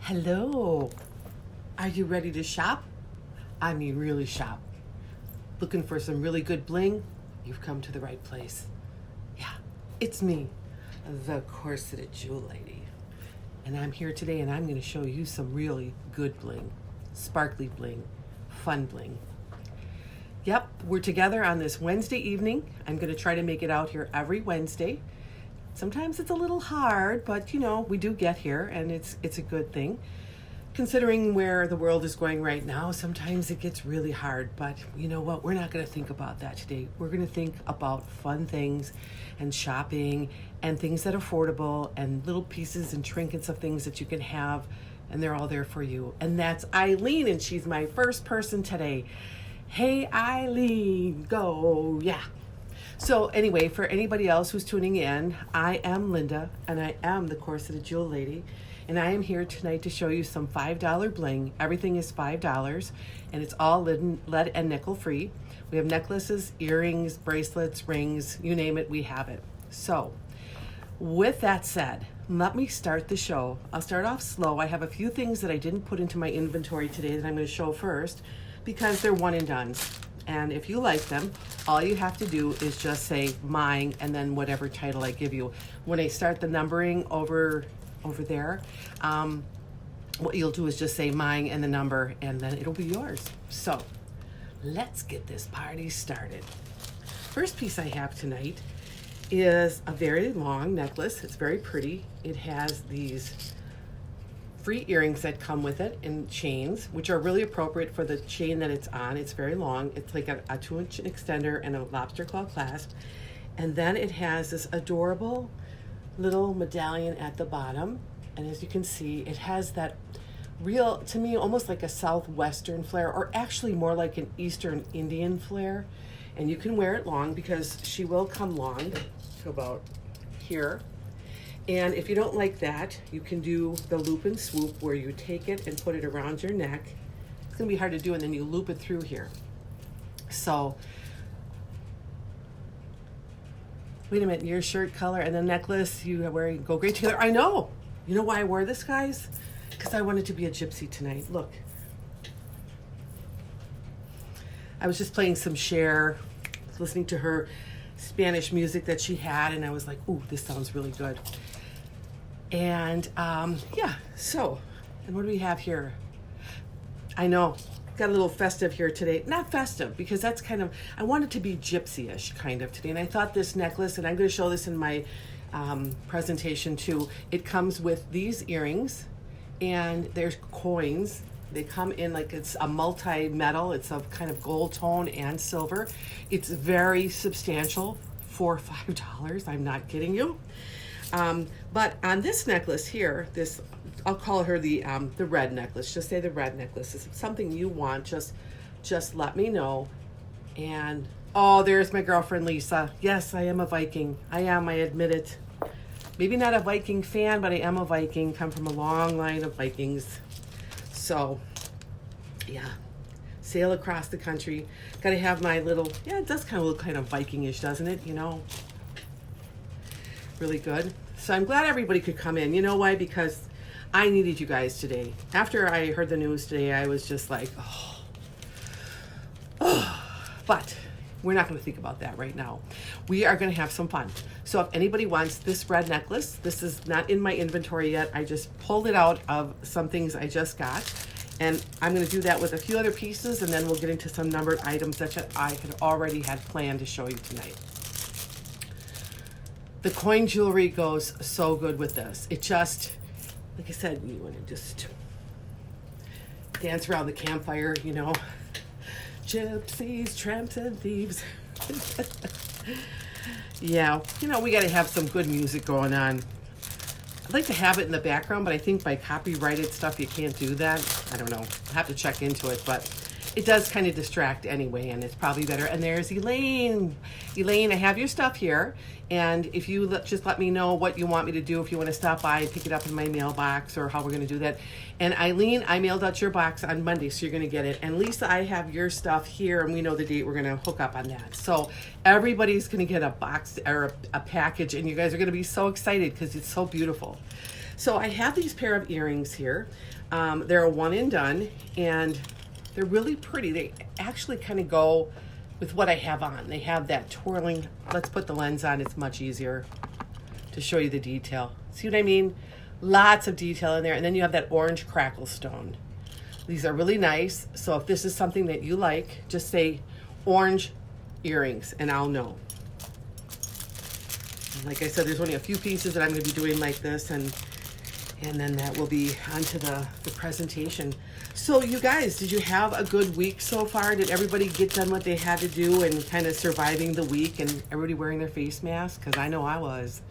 Hello. Are you ready to shop? I mean, really shop. Looking for some really good bling? You've come to the right place. Yeah, it's me, the Corseted Jewel Lady. And I'm here today and I'm going to show you some really good bling, sparkly bling, fun bling. Yep, we're together on this Wednesday evening. I'm going to try to make it out here every Wednesday. Sometimes it's a little hard, but we do get here and it's a good thing. Considering where the world is going right now, sometimes it gets really hard, but you know what? We're not going to think about that today. We're going to think about fun things and shopping and things that are affordable and little pieces and trinkets of things that you can have, and they're all there for you. And that's Eileen, and she's my first person today. Hey, Eileen, go, yeah. So anyway, for anybody else who's tuning in, I am Linda, and I am the Corseted Jewel Lady, and I am here tonight to show you some $5 bling. Everything is $5, and it's all lead and nickel free. We have necklaces, earrings, bracelets, rings, you name it, we have it. So, with that said, let me start the show. I'll start off slow. I have a few things that I didn't put into my inventory today that I'm going to show first because they're one and dones. And if you like them, all you have to do is just say mine and then whatever title I give you. When I start the numbering over there, what you'll do is just say mine and the number and then it'll be yours. So let's get this party started. First piece I have tonight is a very long necklace. It's very pretty. It has these free earrings that come with it in chains, which are really appropriate for the chain that it's on. It's very long. It's like a 2-inch extender and a lobster claw clasp. And then it has this adorable little medallion at the bottom. And as you can see, it has that real, to me, almost like a southwestern flare, or actually more like an Eastern Indian flare. And you can wear it long because she will come long to about here. And if you don't like that, you can do the loop and swoop where you take it and put it around your neck. It's gonna be hard to do, and then you loop it through here. So, wait a minute, your shirt color and the necklace you are wearing go great together. I know. You know why I wore this, guys? Because I wanted to be a gypsy tonight. Look. I was just playing some Cher, listening to her Spanish music that she had, and I was like, ooh, this sounds really good. And yeah, so, and what do we have here? I know, got a little festive here today. Not festive, because that's kind of, I want it to be gypsy-ish kind of today. And I thought this necklace, and I'm going to show this in my presentation too, it comes with these earrings, and there's coins. They come in like it's a multi-metal. It's a kind of gold tone and silver. It's very substantial for $5. I'm not kidding you. But on this necklace here, this, I'll call her the red necklace. Just say the red necklace. If it's something you want, just let me know. And oh, there's my girlfriend Lisa. Yes, I am a Viking. I am. I admit it. Maybe not a Viking fan, but I am a Viking. Come from a long line of Vikings. So, yeah, sail across the country. Got to have my little, yeah, it does kind of look kind of Viking-ish, doesn't it? Really good. So I'm glad everybody could come in. You know why? Because I needed you guys today. After I heard the news today, I was just like, oh. But we're not going to think about that right now. We are going to have some fun. So if anybody wants this red necklace, this is not in my inventory yet. I just pulled it out of some things I just got. And I'm going to do that with a few other pieces, and then we'll get into some numbered items that I had already had planned to show you tonight. The coin jewelry goes so good with this. It just, like I said, you want to just dance around the campfire, Gypsies, tramps, and thieves. Yeah, we got to have some good music going on. I'd like to have it in the background, but I think by copyrighted stuff, you can't do that. I don't know. I'll have to check into it, but it does kind of distract anyway, and it's probably better. And there's Elaine. Elaine, I have your stuff here. And if you just let me know what you want me to do, if you want to stop by and pick it up in my mailbox or how we're going to do that. And Eileen, I mailed out your box on Monday, so you're going to get it. And Lisa, I have your stuff here, and we know the date we're going to hook up on that. So everybody's going to get a box or a package, and you guys are going to be so excited because it's so beautiful. So I have these pair of earrings here. They're a one and done, and they're really pretty. They actually kind of go with what I have on. They have that twirling. Let's put the lens on. It's much easier to show you the detail. See what I mean? Lots of detail in there. And then you have that orange crackle stone. These are really nice. So if this is something that you like, just say orange earrings and I'll know. And like I said, there's only a few pieces that I'm going to be doing like this, and then that will be onto the presentation. So you guys, did you have a good week so far? Did everybody get done what they had to do and kind of surviving the week, and everybody wearing their face mask? Because I know I was.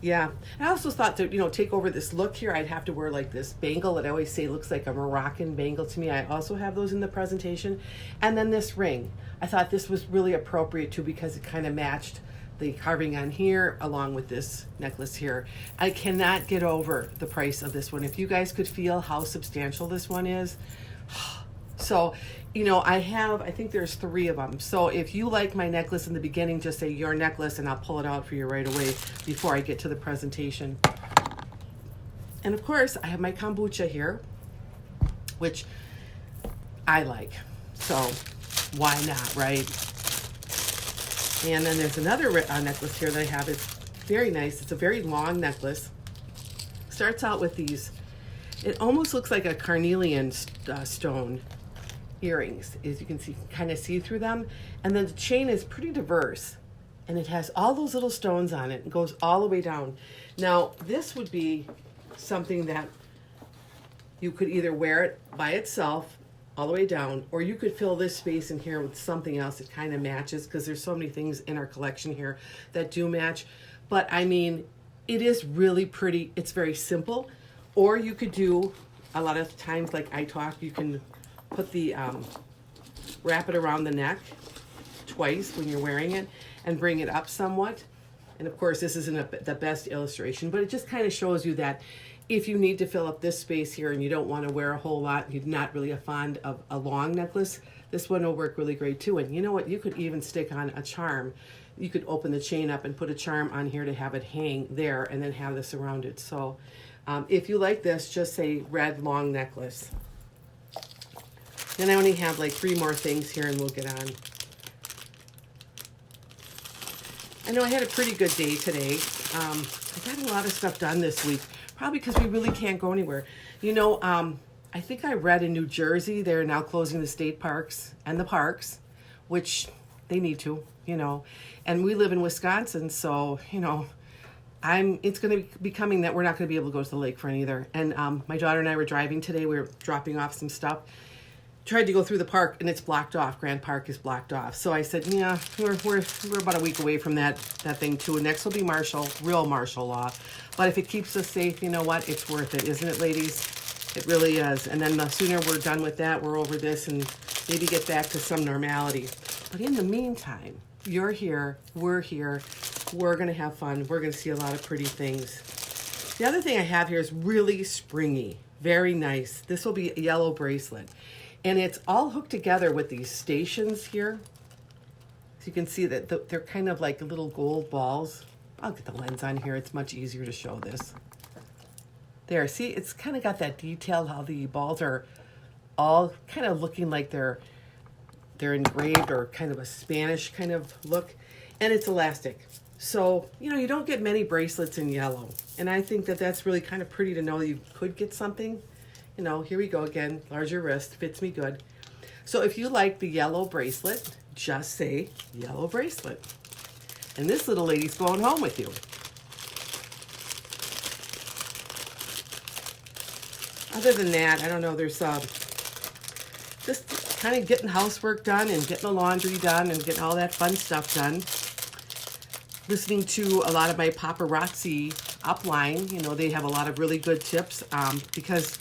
Yeah, I also thought to, take over this look here, I'd have to wear like this bangle that I always say looks like a Moroccan bangle to me. I also have those in the presentation. And then this ring. I thought this was really appropriate too, because it kind of matched the carving on here along with this necklace here. I cannot get over the price of this one. If you guys could feel how substantial this one is. So, I think there's 3 of them. So if you like my necklace in the beginning, just say your necklace and I'll pull it out for you right away before I get to the presentation. And of course, I have my kombucha here, which I like. So why not, right? And then there's another necklace here that I have. It's very nice. It's a very long necklace. Starts out with these, it almost looks like a carnelian stone earrings. As you can see, kind of see through them. And then the chain is pretty diverse. And it has all those little stones on it. It goes all the way down. Now, this would be something that you could either wear it by itself all the way down, or you could fill this space in here with something else that kind of matches, because there's so many things in our collection here that do match. But I mean, it is really pretty. It's very simple. Or you could do, a lot of times like I talk, you can put the, wrap it around the neck twice when you're wearing it and bring it up somewhat. And of course, this isn't the best illustration, but it just kind of shows you that if you need to fill up this space here and you don't want to wear a whole lot, you're not really fond of a long necklace, this one will work really great too. And you know what? You could even stick on a charm. You could open the chain up and put a charm on here to have it hang there and then have this around it. So if you like this, just say red long necklace. Then I only have like 3 more things here and we'll get on. I know I had a pretty good day today. I got a lot of stuff done this week. Probably because we really can't go anywhere. I think I read in New Jersey, they're now closing the state parks and the parks, which they need to, And we live in Wisconsin, so, it's going to be coming that we're not going to be able to go to the lakefront either. And my daughter and I were driving today. We were dropping off some stuff. Tried to go through the park and it's blocked off. Grand Park is blocked off. So I said, yeah, we're about a week away from that thing too. And next will be real martial law. But if it keeps us safe, you know what? It's worth it, isn't it, ladies? It really is. And then the sooner we're done with that, we're over this and maybe get back to some normality. But in the meantime, you're here, we're here, we're going to have fun. We're going to see a lot of pretty things. The other thing I have here is really springy, very nice. This will be a yellow bracelet. And it's all hooked together with these stations here. So you can see that they're kind of like little gold balls. I'll get the lens on here. It's much easier to show this. There, see, it's kind of got that detail, how the balls are all kind of looking like they're engraved or kind of a Spanish kind of look. And it's elastic. So, you don't get many bracelets in yellow. And I think that that's really kind of pretty to know that you could get something. Here we go again, larger wrist, fits me good. So if you like the yellow bracelet, just say yellow bracelet. And this little lady's going home with you. Other than that, I don't know, there's just kind of getting housework done and getting the laundry done and getting all that fun stuff done. Listening to a lot of my Paparrazzi upline, they have a lot of really good tips because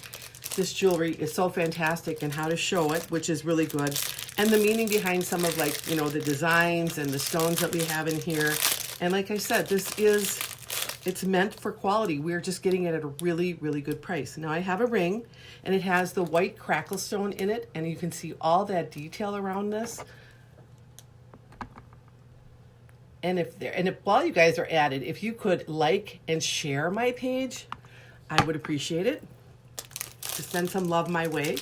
this jewelry is so fantastic and how to show it, which is really good. And the meaning behind some of the designs and the stones that we have in here. And like I said, it's meant for quality. We're just getting it at a really, really good price. Now I have a ring and it has the white crackle stone in it. And you can see all that detail around this. And if while you guys are at it, if you could like and share my page, I would appreciate it. Just send some love my way.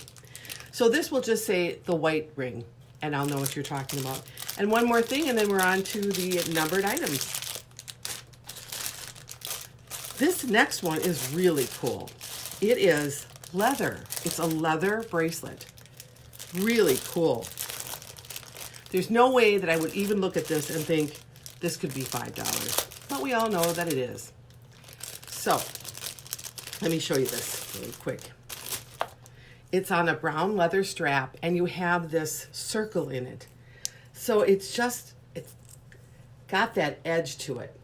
So this will just say the white ring, and I'll know what you're talking about. And one more thing, and then we're on to the numbered items. This next one is really cool. It is leather. It's a leather bracelet. Really cool. There's no way that I would even look at this and think this could be $5, but we all know that it is. So let me show you this really quick. It's on a brown leather strap, and you have this circle in it. So it's got that edge to it.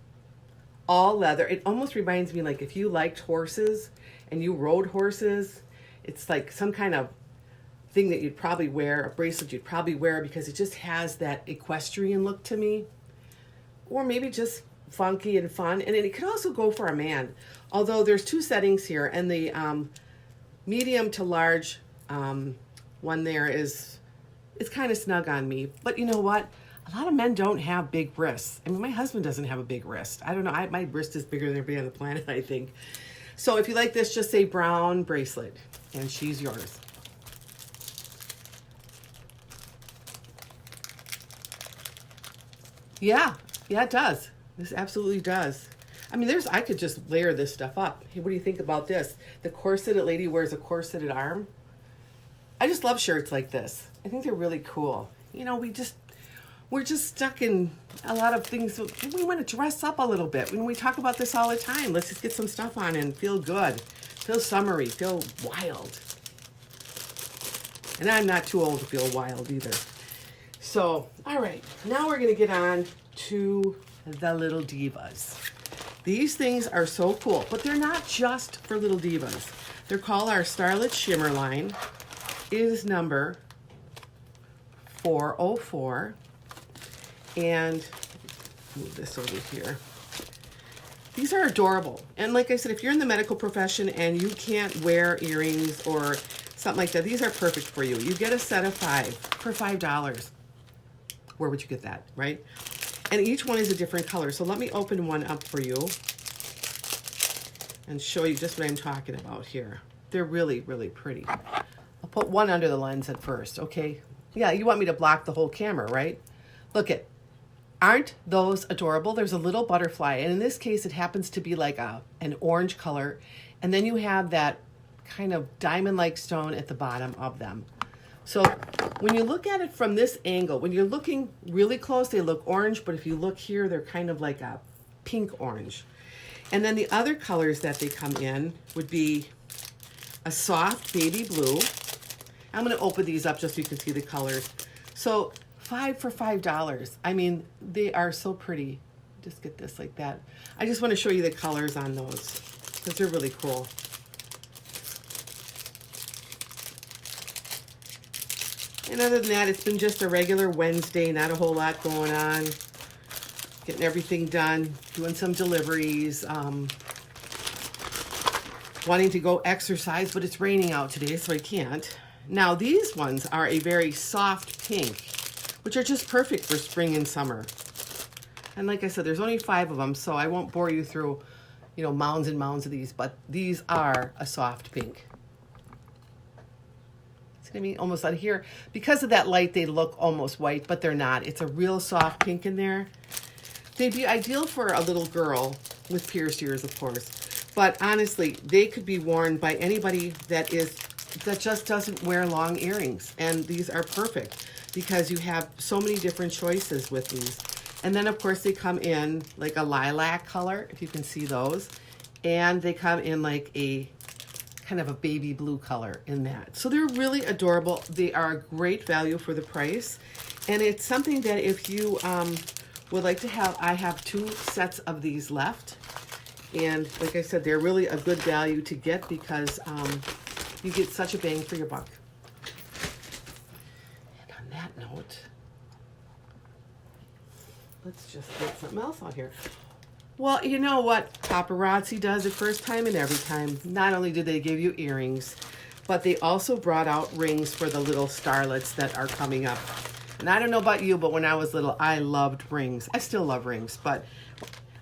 All leather. It almost reminds me, like, if you liked horses and you rode horses, it's like some kind of thing that you'd probably wear, a bracelet you'd probably wear, because it just has that equestrian look to me. Or maybe just funky and fun. And it could also go for a man. Although there's two settings here, and the medium to large one there it's kind of snug on me. But you know what? A lot of men don't have big wrists. I mean, my husband doesn't have a big wrist. I don't know. My wrist is bigger than everybody on the planet, I think. So if you like this, just say brown bracelet, and she's yours. Yeah, it does. This absolutely does. I mean, I could just layer this stuff up. Hey, what do you think about this? The corseted lady wears a corseted arm. I just love shirts like this. I think they're really cool. You know, we're just stuck in a lot of things. We want to dress up a little bit. We talk about this all the time. Let's just get some stuff on and feel good. Feel summery. Feel wild. And I'm not too old to feel wild either. So, all right. Now we're going to get on to the little divas. These things are so cool, but they're not just for little divas. They're called our Starlit Shimmer line. It is number 404. And move this over here. These are adorable. And like I said, if you're in the medical profession and you can't wear earrings or something like that, these are perfect for you. You get a set of 5 for $5. Where would you get that, right? And each one is a different color. So let me open one up for you and show you just what I'm talking about here. They're really, really pretty. I'll put one under the lens at first, okay? Yeah, you want me to block the whole camera, right? Look at, aren't those adorable? There's a little butterfly, and in this case, it happens to be like an orange color, and then you have that kind of diamond-like stone at the bottom of them. So when you look at it from this angle, when you're looking really close, they look orange, but if you look here, they're kind of like a pink orange. And then the other colors that they come in would be a soft baby blue. I'm going to open these up just so you can see the colors. So 5 for $5. I mean, they are so pretty. Just get this like that. I just want to show you the colors on those because they're really cool. And other than that, it's been just a regular Wednesday, not a whole lot going on. Getting everything done, doing some deliveries, wanting to go exercise, but it's raining out today, so I can't. Now, these ones are a very soft pink, which are just perfect for spring and summer. And like I said, there's only 5 of them, so I won't bore you through, mounds and mounds of these, but these are a soft pink. I mean, almost out of here. Because of that light, they look almost white, but they're not. It's a real soft pink in there. They'd be ideal for a little girl with pierced ears, of course. But honestly, they could be worn by anybody that just doesn't wear long earrings. And these are perfect because you have so many different choices with these. And then, of course, they come in like a lilac color, if you can see those. And they come in like a kind of a baby blue color in that. So they're really adorable. They are a great value for the price. And it's something that if you would like to have, I have 2 sets of these left. And like I said, they're really a good value to get because you get such a bang for your buck. And on that note, let's just get something else out here. Well, you know what Paparrazzi does it first time and every time. Not only did they give you earrings, but they also brought out rings for the little starlets that are coming up. And I don't know about you, but when I was little, I loved rings. I still love rings, but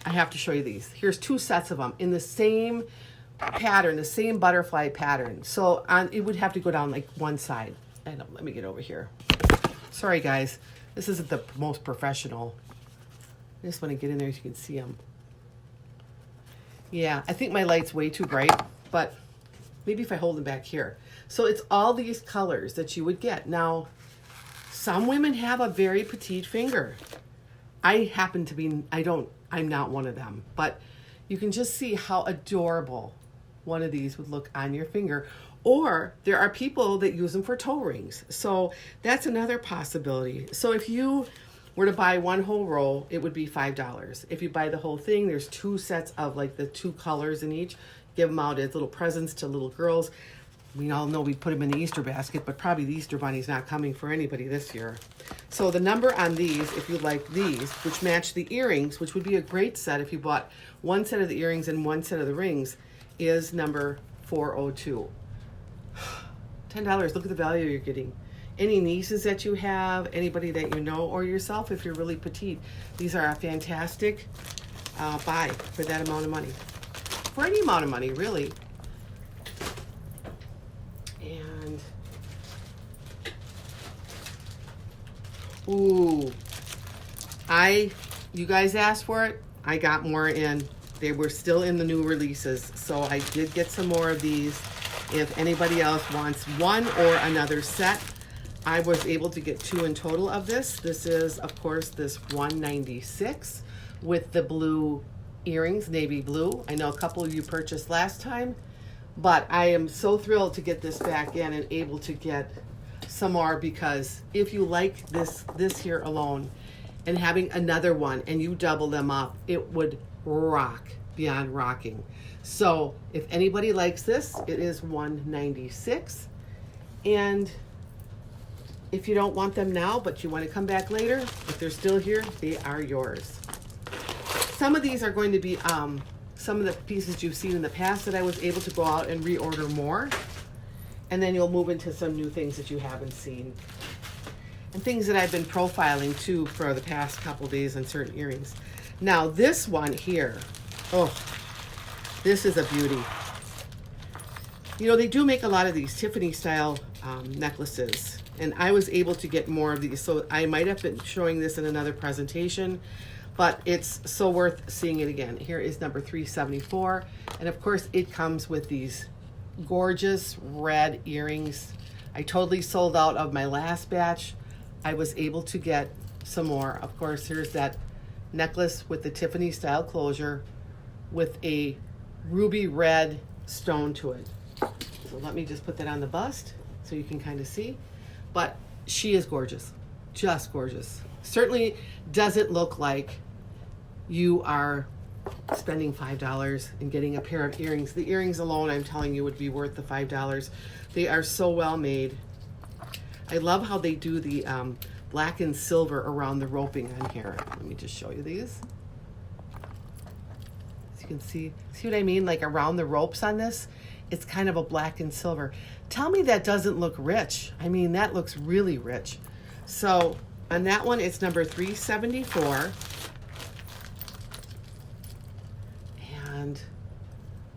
I have to show you these. Here's 2 sets of them in the same pattern, the same butterfly pattern. So it would have to go down like one side. Let me get over here. Sorry, guys. This isn't the most professional. I just want to get in there so you can see them. Yeah, I think my light's way too bright, but maybe if I hold them back here. So it's all these colors that you would get. Now, some women have a very petite finger. I happen to be, I'm not one of them, but you can just see how adorable one of these would look on your finger. Or there are people that use them for toe rings. So that's another possibility. So if you were to buy one whole roll, it would be $5. If you buy the whole thing, there's 2 sets of like the 2 colors in each. Give them out as little presents to little girls. We all know we put them in the Easter basket, but probably the Easter Bunny's not coming for anybody this year. So the number on these, if you like these, which match the earrings, which would be a great set if you bought 1 set of the earrings and 1 set of the rings, is number 402. $10, look at the value you're getting. Any nieces that you have, anybody that you know, or yourself if you're really petite, these are a fantastic buy for that amount of money. For any amount of money, really. And, ooh, you guys asked for it. I got more in. They were still in the new releases, so I did get some more of these. If anybody else wants one or another set, I was able to get 2 in total of this. This is, of course, this 196 with the blue earrings, navy blue. I know a couple of you purchased last time, but I am so thrilled to get this back in and able to get some more, because if you like this here alone and having another one and you double them up, it would rock beyond rocking. So if anybody likes this, it is $196. And if you don't want them now, but you want to come back later, if they're still here, they are yours. Some of these are going to be some of the pieces you've seen in the past that I was able to go out and reorder more. And then you'll move into some new things that you haven't seen. And things that I've been profiling too for the past couple days on certain earrings. Now this one here, oh, this is a beauty. You know, they do make a lot of these Tiffany style necklaces, and I was able to get more of these. So I might have been showing this in another presentation, but it's so worth seeing it again. Here is number 374. And of course it comes with these gorgeous red earrings. I totally sold out of my last batch. I was able to get some more. Of course, here's that necklace with the Tiffany style closure with a ruby red stone to it. So let me just put that on the bust so you can kind of see. But she is gorgeous, just gorgeous. Certainly doesn't look like you are spending $5 and getting a pair of earrings. The earrings alone, I'm telling you, would be worth the $5. They are so well made. I love how they do the black and silver around the roping on here. Let me just show you these. As you can see what I mean? Like around the ropes on this, it's kind of a black and silver. Tell me that doesn't look rich. I mean, that looks really rich. So on that one, it's number 374. And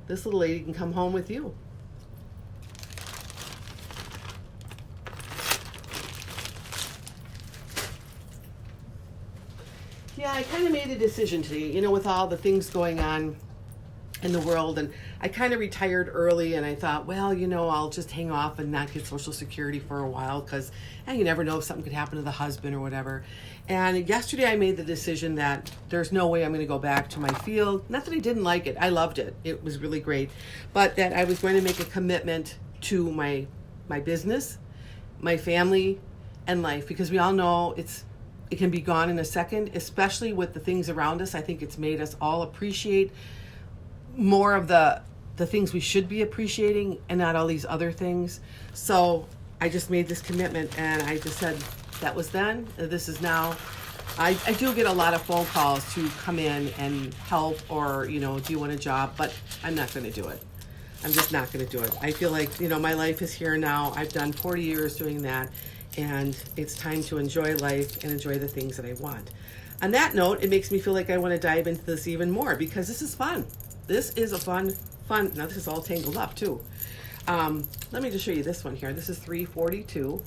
this little lady can come home with you. Yeah, I kind of made a decision today, you know, with all the things going on in the world, and I kind of retired early, and I thought, well, you know, I'll just hang off and not get Social Security for a while, because you never know if something could happen to the husband or whatever. And yesterday I made the decision that there's no way I'm going to go back to my field. Not that I didn't like it. I loved it. It was really great. But that I was going to make a commitment to my business, my family, and life, because we all know it can be gone in a second, especially with the things around us. I think it's made us all appreciate more of the things we should be appreciating and not all these other things. So I just made this commitment, and I just said that was then, this is now. I do get a lot of phone calls to come in and help, or, you know, do you want a job? But I'm not going to do it. I'm just not going to do it. I feel like, you know, my life is here now. I've done 40 years doing that. and it's time to enjoy life and enjoy the things that I want. On that note, it makes me feel like I want to dive into this even more because this is fun. This is a fun, now this is all tangled up too. Let me just show you this one here. This is $342,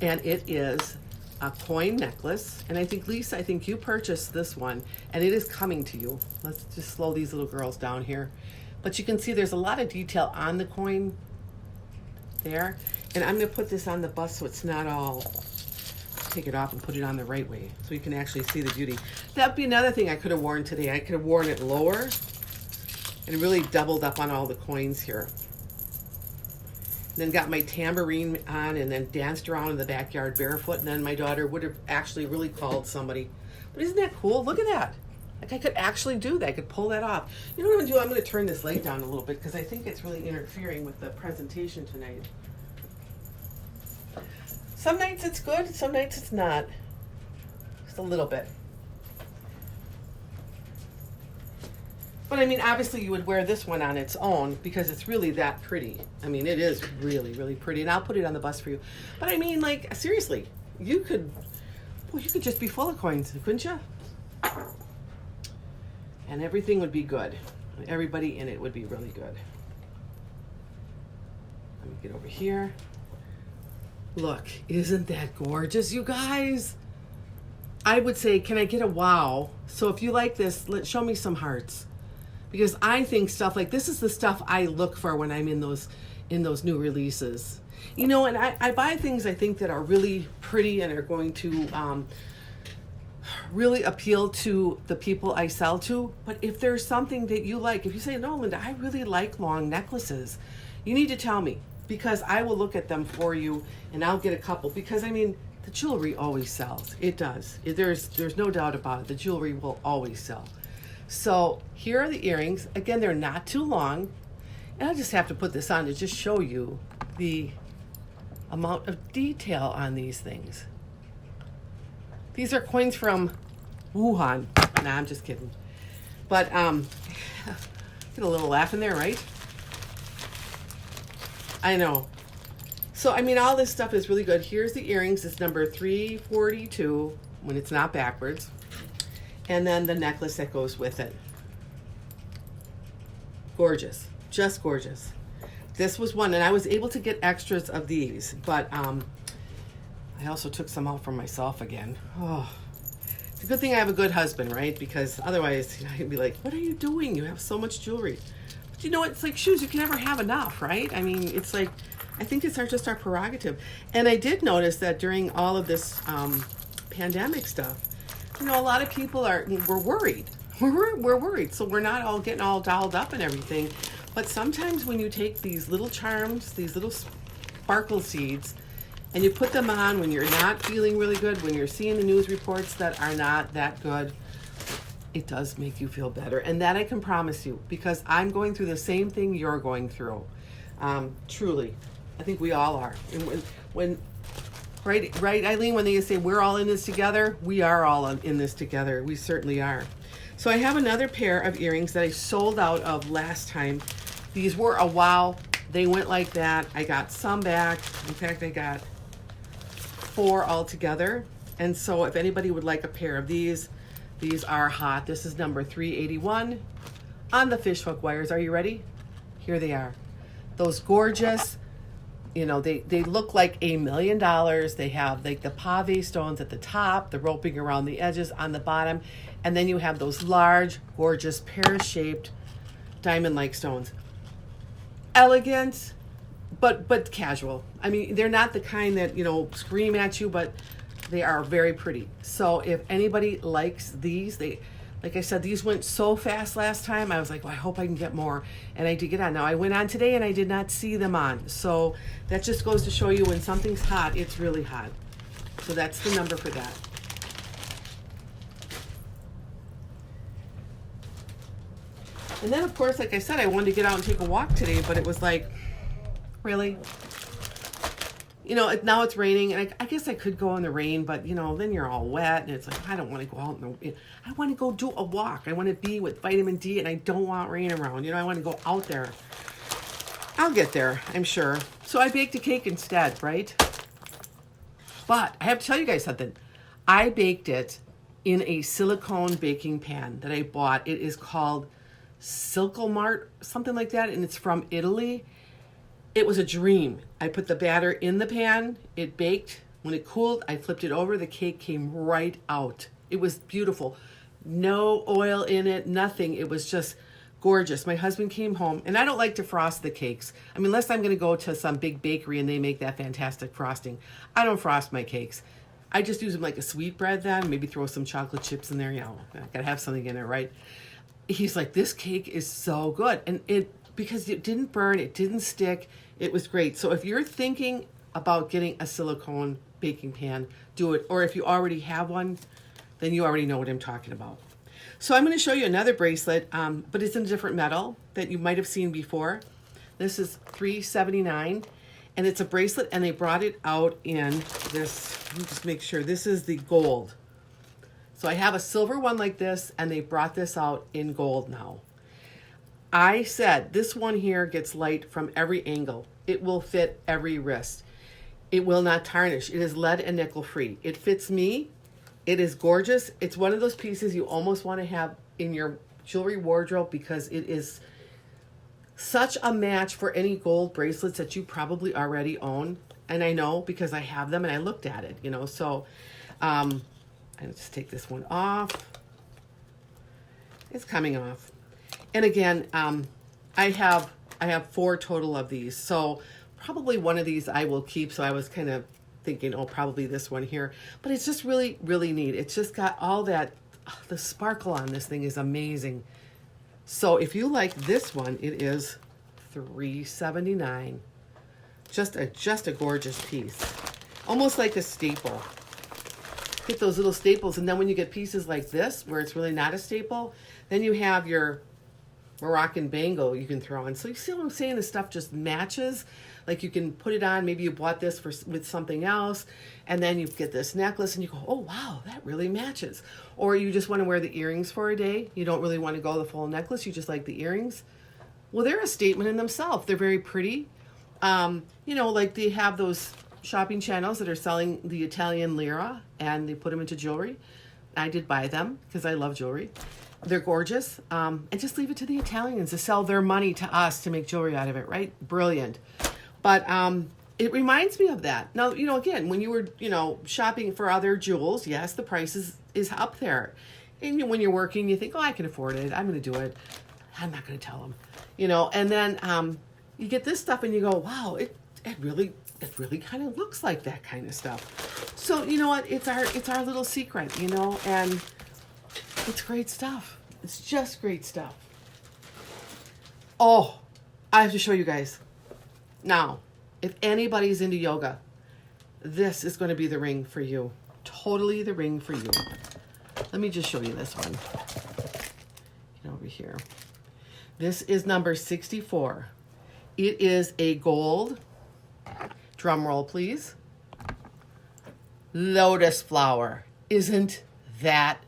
and it is a coin necklace. And I think, Lisa, I think you purchased this one, and it is coming to you. Let's just slow these little girls down here. But you can see there's a lot of detail on the coin there. And I'm going to put this on the bust so it's not all, take it off and put it on the right way so you can actually see the beauty. That would be another thing I could have worn today. I could have worn it lower and really doubled up on all the coins here. Then got my tambourine on and then danced around in the backyard barefoot, and then my daughter would have actually really called somebody. But isn't that cool? Look at that. Like I could actually do that. I could pull that off. You know what I'm going to do? I'm going to turn this light down a little bit because I think it's really interfering with the presentation tonight. Some nights it's good, some nights it's not. Just a little bit. But I mean, obviously you would wear this one on its own because it's really that pretty. I mean, it is really, really pretty. And I'll put it on the bus for you. But I mean, like, seriously, you could just be full of coins, couldn't you? And everything would be good. Everybody in it would be really good. Let me get over here. Look, isn't that gorgeous, you guys? I would say, can I get a wow? So if you like this, show me some hearts. Because I think stuff like this is the stuff I look for when I'm in those new releases. You know, and I buy things I think that are really pretty and are going to really appeal to the people I sell to. But if there's something that you like, if you say, no, Linda, I really like long necklaces, you need to tell me because I will look at them for you and I'll get a couple. Because I mean, the jewelry always sells. It does. There's no doubt about it. The jewelry will always sell. So here are the earrings. Again, they're not too long. And I just have to put this on to just show you the amount of detail on these things. These are coins from Wuhan. Nah, I'm just kidding. But get a little laugh in there, right? I know. So, I mean, all this stuff is really good. Here's the earrings. It's number 342 when it's not backwards. And then the necklace that goes with it. Gorgeous. Just gorgeous. This was one, and I was able to get extras of these, but I also took some out for myself again. Oh, it's a good thing I have a good husband, right? Because otherwise, I'd be like, what are you doing? You have so much jewelry. But you know, it's like shoes. You can never have enough, right? I mean, it's like, I think it's just our prerogative. And I did notice that during all of this pandemic stuff, you know, a lot of people we're worried. We're worried. So we're not all getting all dolled up and everything. But sometimes when you take these little charms, these little sparkle seeds, and you put them on when you're not feeling really good, when you're seeing the news reports that are not that good, it does make you feel better. And that I can promise you, because I'm going through the same thing you're going through. Truly. I think we all are. And when right, Eileen, when they say we're all in this together, we are all in this together. We certainly are. So I have another pair of earrings that I sold out of last time. These were a wow. They went like that. I got some back. In fact, I got 4 altogether. And so if anybody would like a pair of these are hot. This is number 381 on the fishhook wires. Are you ready? Here they are. Those gorgeous, you know, they look like $1 million. They have like the pave stones at the top, the roping around the edges on the bottom, and then you have those large, gorgeous, pear-shaped diamond-like stones. Elegant, but casual. I mean, they're not the kind that, you know, scream at you, but they are very pretty. So if anybody likes these, like I said, these went so fast last time. I was like, well, I hope I can get more. And I did get on. Now, I went on today and I did not see them on. So that just goes to show you when something's hot, it's really hot. So that's the number for that. And then, of course, like I said, I wanted to get out and take a walk today, but it was like, really? You know, now it's raining, and I guess I could go in the rain, but, you know, then you're all wet, and it's like, I don't want to go out. I want to go do a walk. I want to be with vitamin D, and I don't want rain around. You know, I want to go out there. I'll get there, I'm sure. So I baked a cake instead, right? But I have to tell you guys something. I baked it in a silicone baking pan that I bought. It is called Silcomart, something like that, and it's from Italy. It was a dream. I put the batter in the pan, it baked. When it cooled, I flipped it over, the cake came right out. It was beautiful. No oil in it, nothing. It was just gorgeous. My husband came home, and I don't like to frost the cakes. I mean, unless I'm going to go to some big bakery and they make that fantastic frosting. I don't frost my cakes. I just use them like a sweetbread then, maybe throw some chocolate chips in there. You know, I got to have something in it, right? He's like, this cake is so good. And because it didn't burn, it didn't stick, it was great. So if you're thinking about getting a silicone baking pan, do it. Or if you already have one, then you already know what I'm talking about. So I'm going to show you another bracelet, but it's in a different metal that you might have seen before. This is $3.79, and it's a bracelet, and they brought it out in this, let me just make sure, this is the gold. So I have a silver one like this, and they brought this out in gold now. I said this one here gets light from every angle. It will fit every wrist. It will not tarnish. It is lead and nickel free. It fits me. It is gorgeous. It's one of those pieces you almost want to have in your jewelry wardrobe because it is such a match for any gold bracelets that you probably already own. And I know because I have them and I looked at it, you know. So I'll just take this one off. It's coming off. And again, I have 4 total of these. So probably one of these I will keep. So I was kind of thinking, oh, probably this one here. But it's just really, really neat. It's just got all that, the sparkle on this thing is amazing. So if you like this one, it is $3.79. Just a gorgeous piece. Almost like a staple. Get those little staples, and then when you get pieces like this, where it's really not a staple, then you have your Moroccan bangle you can throw on. So you see what I'm saying? The stuff just matches. Like you can put it on, maybe you bought this with something else, and then you get this necklace and you go, oh wow, that really matches. Or you just want to wear the earrings for a day. You don't really want to go the full necklace, you just like the earrings. Well, they're a statement in themselves. They're very pretty. You know, like they have those shopping channels that are selling the Italian lira and they put them into jewelry. I did buy them because I love jewelry. They're gorgeous. And just leave it to the Italians to sell their money to us to make jewelry out of it, right? Brilliant. But it reminds me of that. Now, you know, again, when you were, you know, shopping for other jewels, yes, the price is up there. And when you're working, you think, oh, I can afford it. I'm going to do it. I'm not going to tell them, you know. And then you get this stuff and you go, wow, it really kind of looks like that kind of stuff. So, you know what? It's our little secret, you know, and it's great stuff. It's just great stuff. Oh, I have to show you guys. Now, if anybody's into yoga, this is going to be the ring for you. Totally the ring for you. Let me just show you this one. Get over here. This is number 64. It is a gold, drum roll please, lotus flower. Isn't that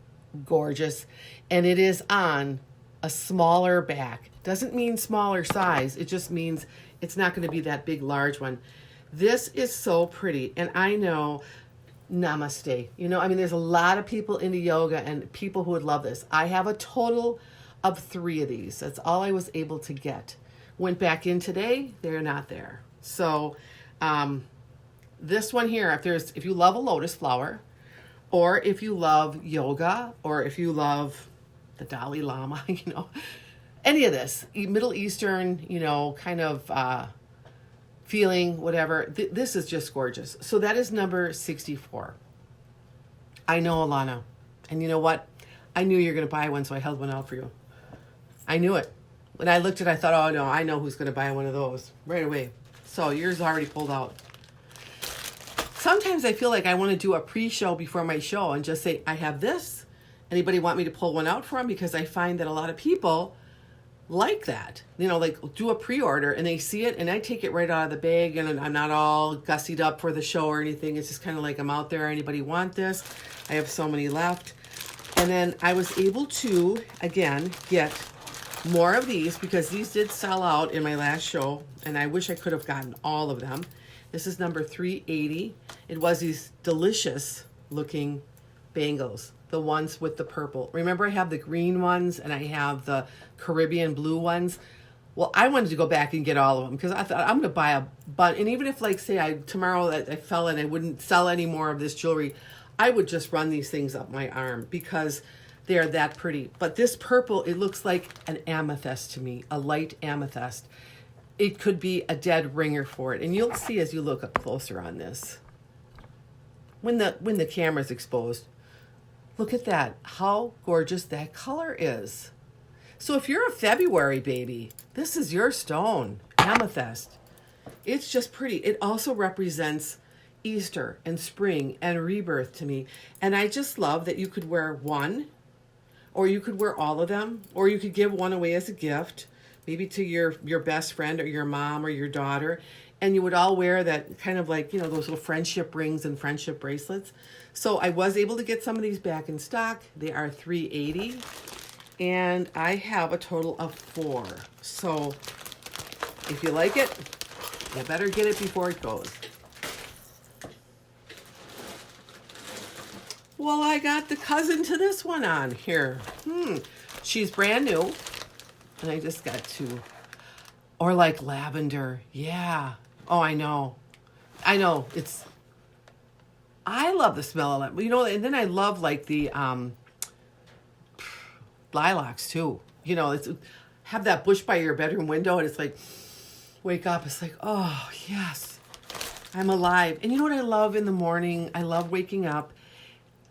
gorgeous? And it is on a smaller back. Doesn't mean smaller size. It just means it's not going to be that big, large one. This is so pretty. And I know, namaste. You know, I mean, there's a lot of people into yoga and people who would love this. I have a total of 3 of these. That's all I was able to get. Went back in today. They're not there. So this one here, if you love a lotus flower, or if you love yoga, or if you love the Dalai Lama, you know, any of this, Middle Eastern, you know, kind of feeling, whatever, this is just gorgeous. So that is number 64. I know, Alana. And you know what? I knew you were going to buy one, so I held one out for you. I knew it. When I looked at it, I thought, oh, no, I know who's going to buy one of those right away. So yours already pulled out. Sometimes I feel like I want to do a pre-show before my show and just say, I have this. Anybody want me to pull one out for them? Because I find that a lot of people like that. You know, like do a pre-order and they see it and I take it right out of the bag and I'm not all gussied up for the show or anything. It's just kind of like I'm out there. Anybody want this? I have so many left. And then I was able to, again, get more of these because these did sell out in my last show and I wish I could have gotten all of them. This is number 380. It was these delicious looking bangles, the ones with the purple. Remember, I have the green ones and I have the Caribbean blue ones. Well, I wanted to go back and get all of them because I thought I'm going to buy a bunch. And even if, like, say, tomorrow I fell and I wouldn't sell any more of this jewelry, I would just run these things up my arm because they are that pretty. But this purple, it looks like an amethyst to me, a light amethyst. It could be a dead ringer for it. And you'll see as you look up closer on this. When the camera's exposed, look at that. How gorgeous that color is. So if you're a February baby, this is your stone, amethyst. It's just pretty. It also represents Easter and spring and rebirth to me. And I just love that you could wear one, or you could wear all of them, or you could give one away as a gift, maybe to your best friend or your mom or your daughter. And you would all wear that kind of like, those little friendship rings and friendship bracelets. So I was able to get some of these back in stock. They are $380. And I have a total of 4. So if you like it, you better get it before it goes. Well, I got the cousin to this one on here. She's brand new. And I just got 2. Or like lavender. Yeah. Oh, I know. I love the smell of it. And then I love like the lilacs too. It's have that bush by your bedroom window and it's like, wake up. It's like, oh, yes, I'm alive. And you know what I love in the morning? I love waking up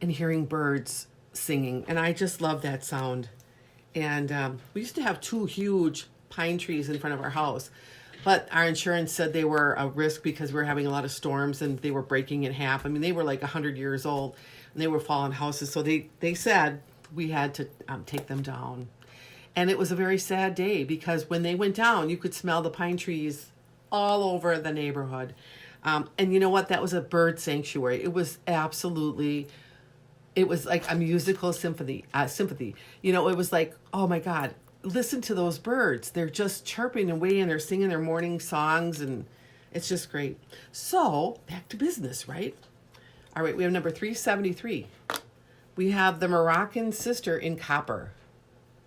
and hearing birds singing. And I just love that sound. And we used to have 2 huge pine trees in front of our house. But our insurance said they were a risk because we were having a lot of storms and they were breaking in half. I mean, they were like 100 years old and they were falling houses. So they said we had to take them down. And it was a very sad day because when they went down, you could smell the pine trees all over the neighborhood. And you know what? That was a bird sanctuary. It was absolutely, it was like a musical symphony. It was like, oh my God, listen to those birds. They're just chirping away and they're singing their morning songs and it's just great. So back to business, right? All right, we have number 373. We have the Moroccan sister in copper.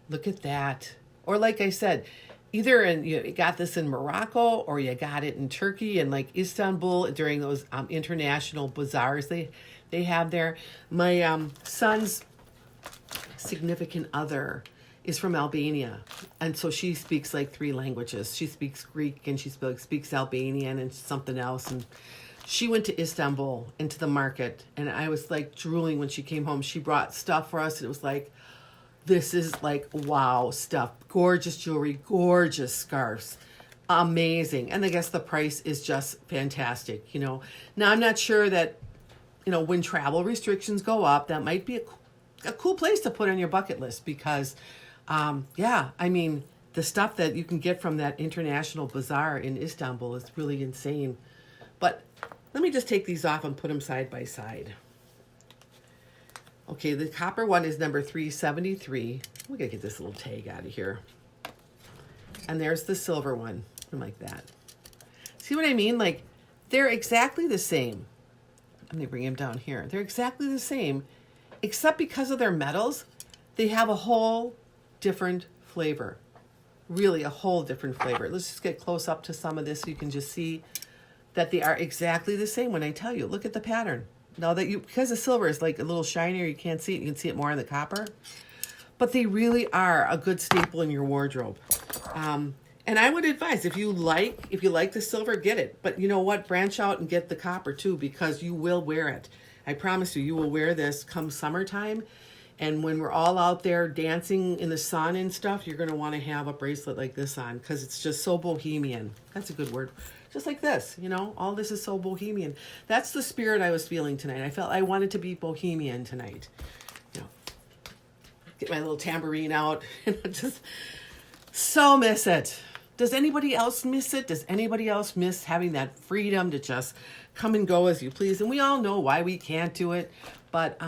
Look at that. Or like I said, either you got this in Morocco or you got it in Turkey and like Istanbul during those international bazaars they have there. My son's significant other is from Albania. And so she speaks like 3 languages. She speaks Greek and she speaks Albanian and something else. And she went to Istanbul into the market and I was like drooling when she came home. She brought stuff for us and it was like, this is like wow stuff. Gorgeous jewelry, gorgeous scarves. Amazing. And I guess the price is just fantastic, Now I'm not sure that, when travel restrictions go up, that might be a cool place to put on your bucket list because, the stuff that you can get from that international bazaar in Istanbul is really insane. But let me just take these off and put them side by side. Okay, the copper one is number 373. We gotta get this little tag out of here. And there's the silver one, like that. See what I mean? Like, they're exactly the same. Let me bring them down here. They're exactly the same, except because of their metals, they have a whole different flavor. Really, a whole different flavor. Let's just get close up to some of this so you can just see that they are exactly the same when I tell you. Look at the pattern. Now that because the silver is like a little shinier, you can't see it. You can see it more in the copper. But they really are a good staple in your wardrobe. And I would advise if you like the silver, get it. But you know what? Branch out and get the copper too because you will wear it. I promise you will wear this come summertime. And when we're all out there dancing in the sun and stuff, you're going to want to have a bracelet like this on because it's just so bohemian. That's a good word. Just like this, all this is so bohemian. That's the spirit I was feeling tonight. I felt I wanted to be bohemian tonight. Get my little tambourine out and just so miss it. Does anybody else miss it? Does anybody else miss having that freedom to just come and go as you please? And we all know why we can't do it, but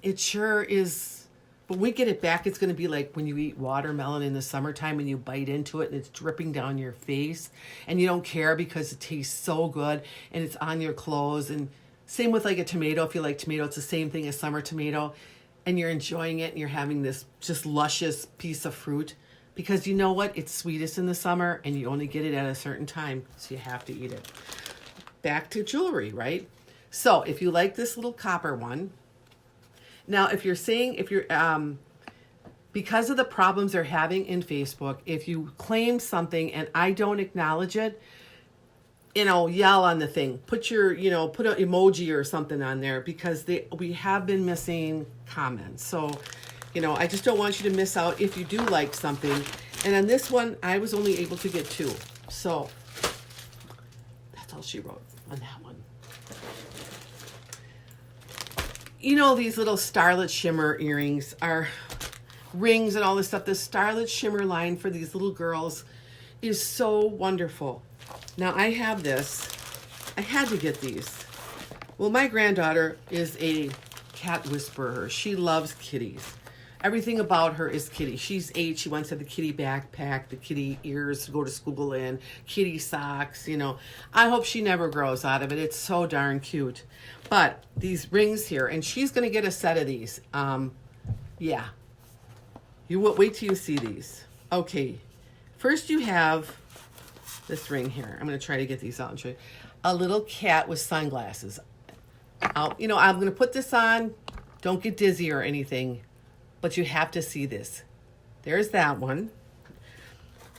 it sure is When we get it back, it's going to be like when you eat watermelon in the summertime and you bite into it and it's dripping down your face and you don't care because it tastes so good and it's on your clothes. And same with like a tomato. If you like tomato, it's the same thing as summer tomato, and you're enjoying it and you're having this just luscious piece of fruit because you know what? It's sweetest in the summer and you only get it at a certain time, so you have to eat it. Back to jewelry, right? So if you like this little copper one, now if you're because of the problems they're having in Facebook, if you claim something and I don't acknowledge it, yell on the thing, put an emoji or something on there, because we have been missing comments. So, I just don't want you to miss out if you do like something. And on this one, I was only able to get 2. So that's all she wrote on that one. These little Starlit Shimmer earrings are rings and all this stuff. The Starlit Shimmer line for these little girls is so wonderful. Now I have this. I had to get these. Well, my granddaughter is a cat whisperer. She loves kitties. Everything about her is kitty. She's 8. She wants to have the kitty backpack, the kitty ears to go to school in, kitty socks, I hope she never grows out of it. It's so darn cute. But these rings here, and she's going to get a set of these. Yeah. You wait till you see these. Okay. First you have this ring here. I'm going to try to get these out and show you. A little cat with sunglasses. I'm going to put this on. Don't get dizzy or anything, but you have to see this. There's that one.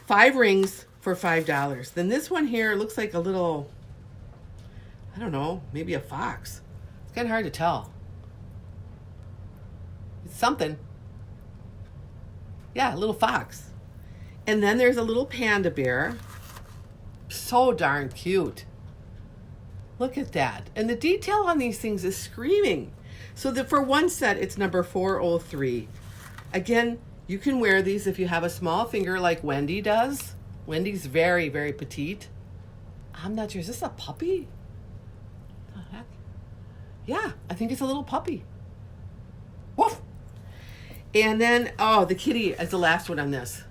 5 rings for $5. Then this one here looks like a little, I don't know, maybe a fox. It's kind of hard to tell. It's something. Yeah, a little fox. And then there's a little panda bear. So darn cute. Look at that. And the detail on these things is screaming. So for one set, it's number 403. Again, you can wear these if you have a small finger like Wendy does. Wendy's very, very petite. I'm not sure. Is this a puppy? What the heck? Yeah, I think it's a little puppy. Woof. And then, the kitty is the last one on this.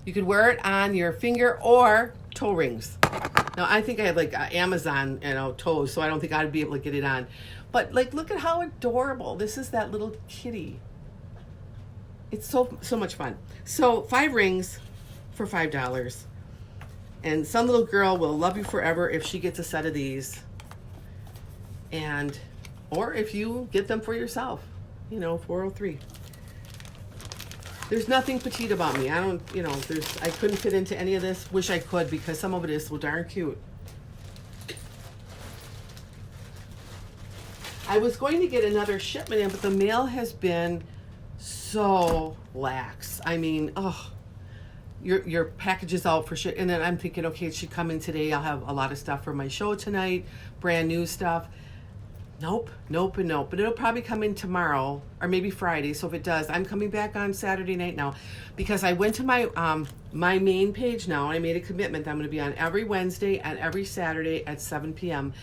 You could wear it on your finger or toe rings. Now, I think I have like Amazon, toes, so I don't think I'd be able to get it on. But look at how adorable. This is that little kitty. It's so much fun. So 5 rings for $5. And some little girl will love you forever if she gets a set of these. Or if you get them for yourself, 403. There's nothing petite about me. I couldn't fit into any of this. Wish I could, because some of it is so darn cute. I was going to get another shipment in, but the mail has been so lax. I mean, your package is out for shit. And then I'm thinking, okay, it should come in today. I'll have a lot of stuff for my show tonight, brand new stuff. Nope. But it'll probably come in tomorrow or maybe Friday. So if it does, I'm coming back on Saturday night now, because I went to my my main page now. I made a commitment that I'm going to be on every Wednesday and every Saturday at 7 p.m.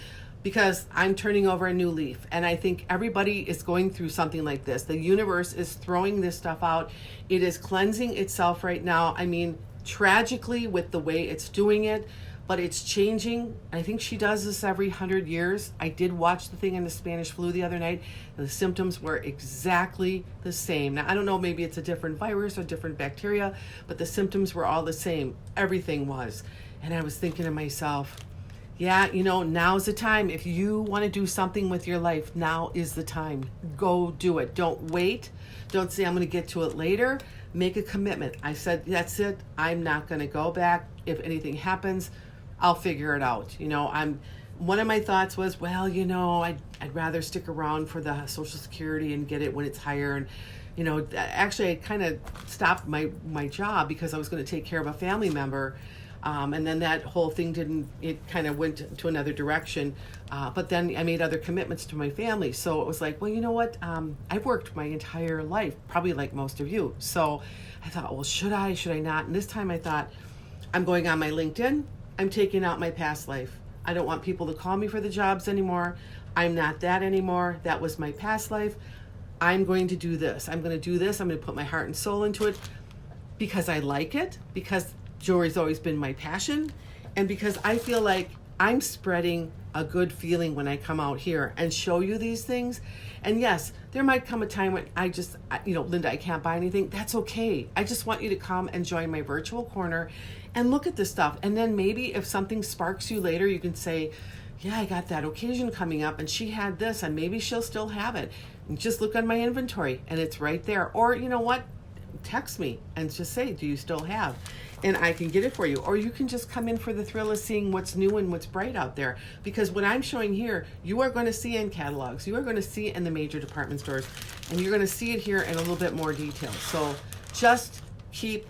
because I'm turning over a new leaf. And I think everybody is going through something like this. The universe is throwing this stuff out. It is cleansing itself right now. I mean, tragically with the way it's doing it. But it's changing. I think she does this every 100 years. I did watch the thing on the Spanish flu the other night. The symptoms were exactly the same. Now, I don't know, maybe it's a different virus or different bacteria, but the symptoms were all the same. Everything was. And I was thinking to myself, yeah, now's the time. If you want to do something with your life, now is the time. Go do it. Don't wait. Don't say, I'm going to get to it later. Make a commitment. I said, that's it. I'm not going to go back. If anything happens, I'll figure it out. One of my thoughts was, well, I'd rather stick around for the Social Security and get it when it's higher. And, actually I kind of stopped my job because I was going to take care of a family member. And then that whole thing it kind of went to another direction. But then I made other commitments to my family. So it was like, well, you know what? I've worked my entire life, probably like most of you. So I thought, well, should I not? And this time I thought, I'm going on my LinkedIn. I'm taking out my past life. I don't want people to call me for the jobs anymore. I'm not that anymore. That was my past life. I'm going to do this. I'm going to do this. I'm going to put my heart and soul into it because I like it, because jewelry's always been my passion, and because I feel like I'm spreading a good feeling when I come out here and show you these things. And yes, there might come a time when Linda, I can't buy anything. That's okay. I just want you to come and join my virtual corner and look at this stuff. And then maybe if something sparks you later, you can say, yeah, I got that occasion coming up and she had this and maybe she'll still have it. And just look on my inventory and it's right there. Or you know what? Text me and just say, do you still have? And I can get it for you. Or you can just come in for the thrill of seeing what's new and what's bright out there. Because what I'm showing here, you are going to see in catalogs. You are going to see in the major department stores. And you're going to see it here in a little bit more detail. So just keep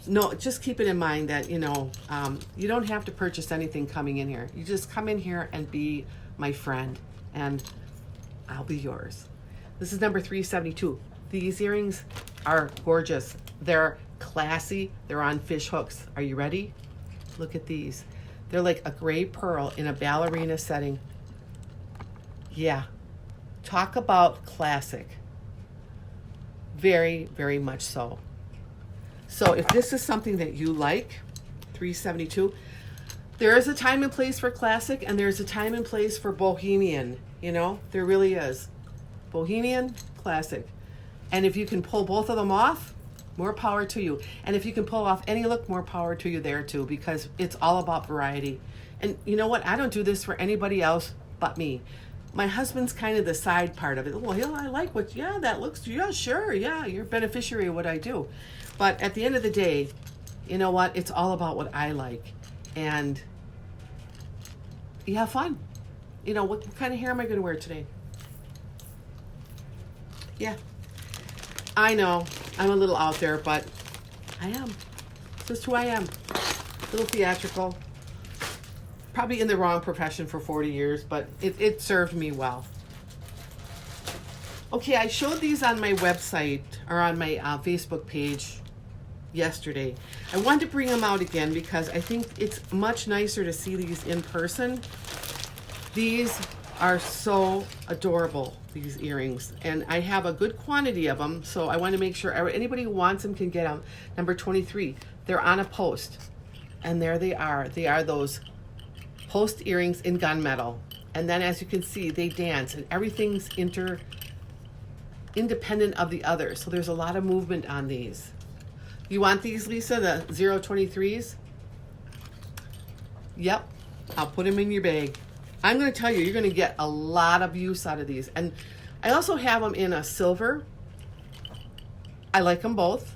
it in mind that, you don't have to purchase anything coming in here. You just come in here and be my friend. And I'll be yours. This is number 372. These earrings are gorgeous. They're classy. They're on fish hooks. Are you ready? Look at these. They're like a gray pearl in a ballerina setting. Yeah. Talk about classic. Very, very much so. So if this is something that you like, 372, there is a time and place for classic and there's a time and place for bohemian. There really is. Bohemian, classic. And if you can pull both of them off, more power to you. And if you can pull off any look, more power to you there too, because it's all about variety. And you know what? I don't do this for anybody else but me. My husband's kind of the side part of it. Well, I like that looks, yeah, sure, yeah, you're a beneficiary of what I do. But at the end of the day, you know what? It's all about what I like. And you have fun. What kind of hair am I going to wear today? Yeah. I know, I'm a little out there, but I am. This is who I am. A little theatrical. Probably in the wrong profession for 40 years, but it served me well. Okay, I showed these on my website, or on my Facebook page yesterday. I wanted to bring them out again because I think it's much nicer to see these in person. These are so adorable, these earrings, and I have a good quantity of them, so I want to make sure anybody who wants them can get them. Number 23, they're on a post, and there they are. They are those post earrings in gunmetal, and then as you can see, they dance, and everything's independent of the other, so there's a lot of movement on these. You want these, Lisa, the 023s? Yep, I'll put them in your bag. I'm going to tell you, you're going to get a lot of use out of these. And I also have them in a silver. I like them both.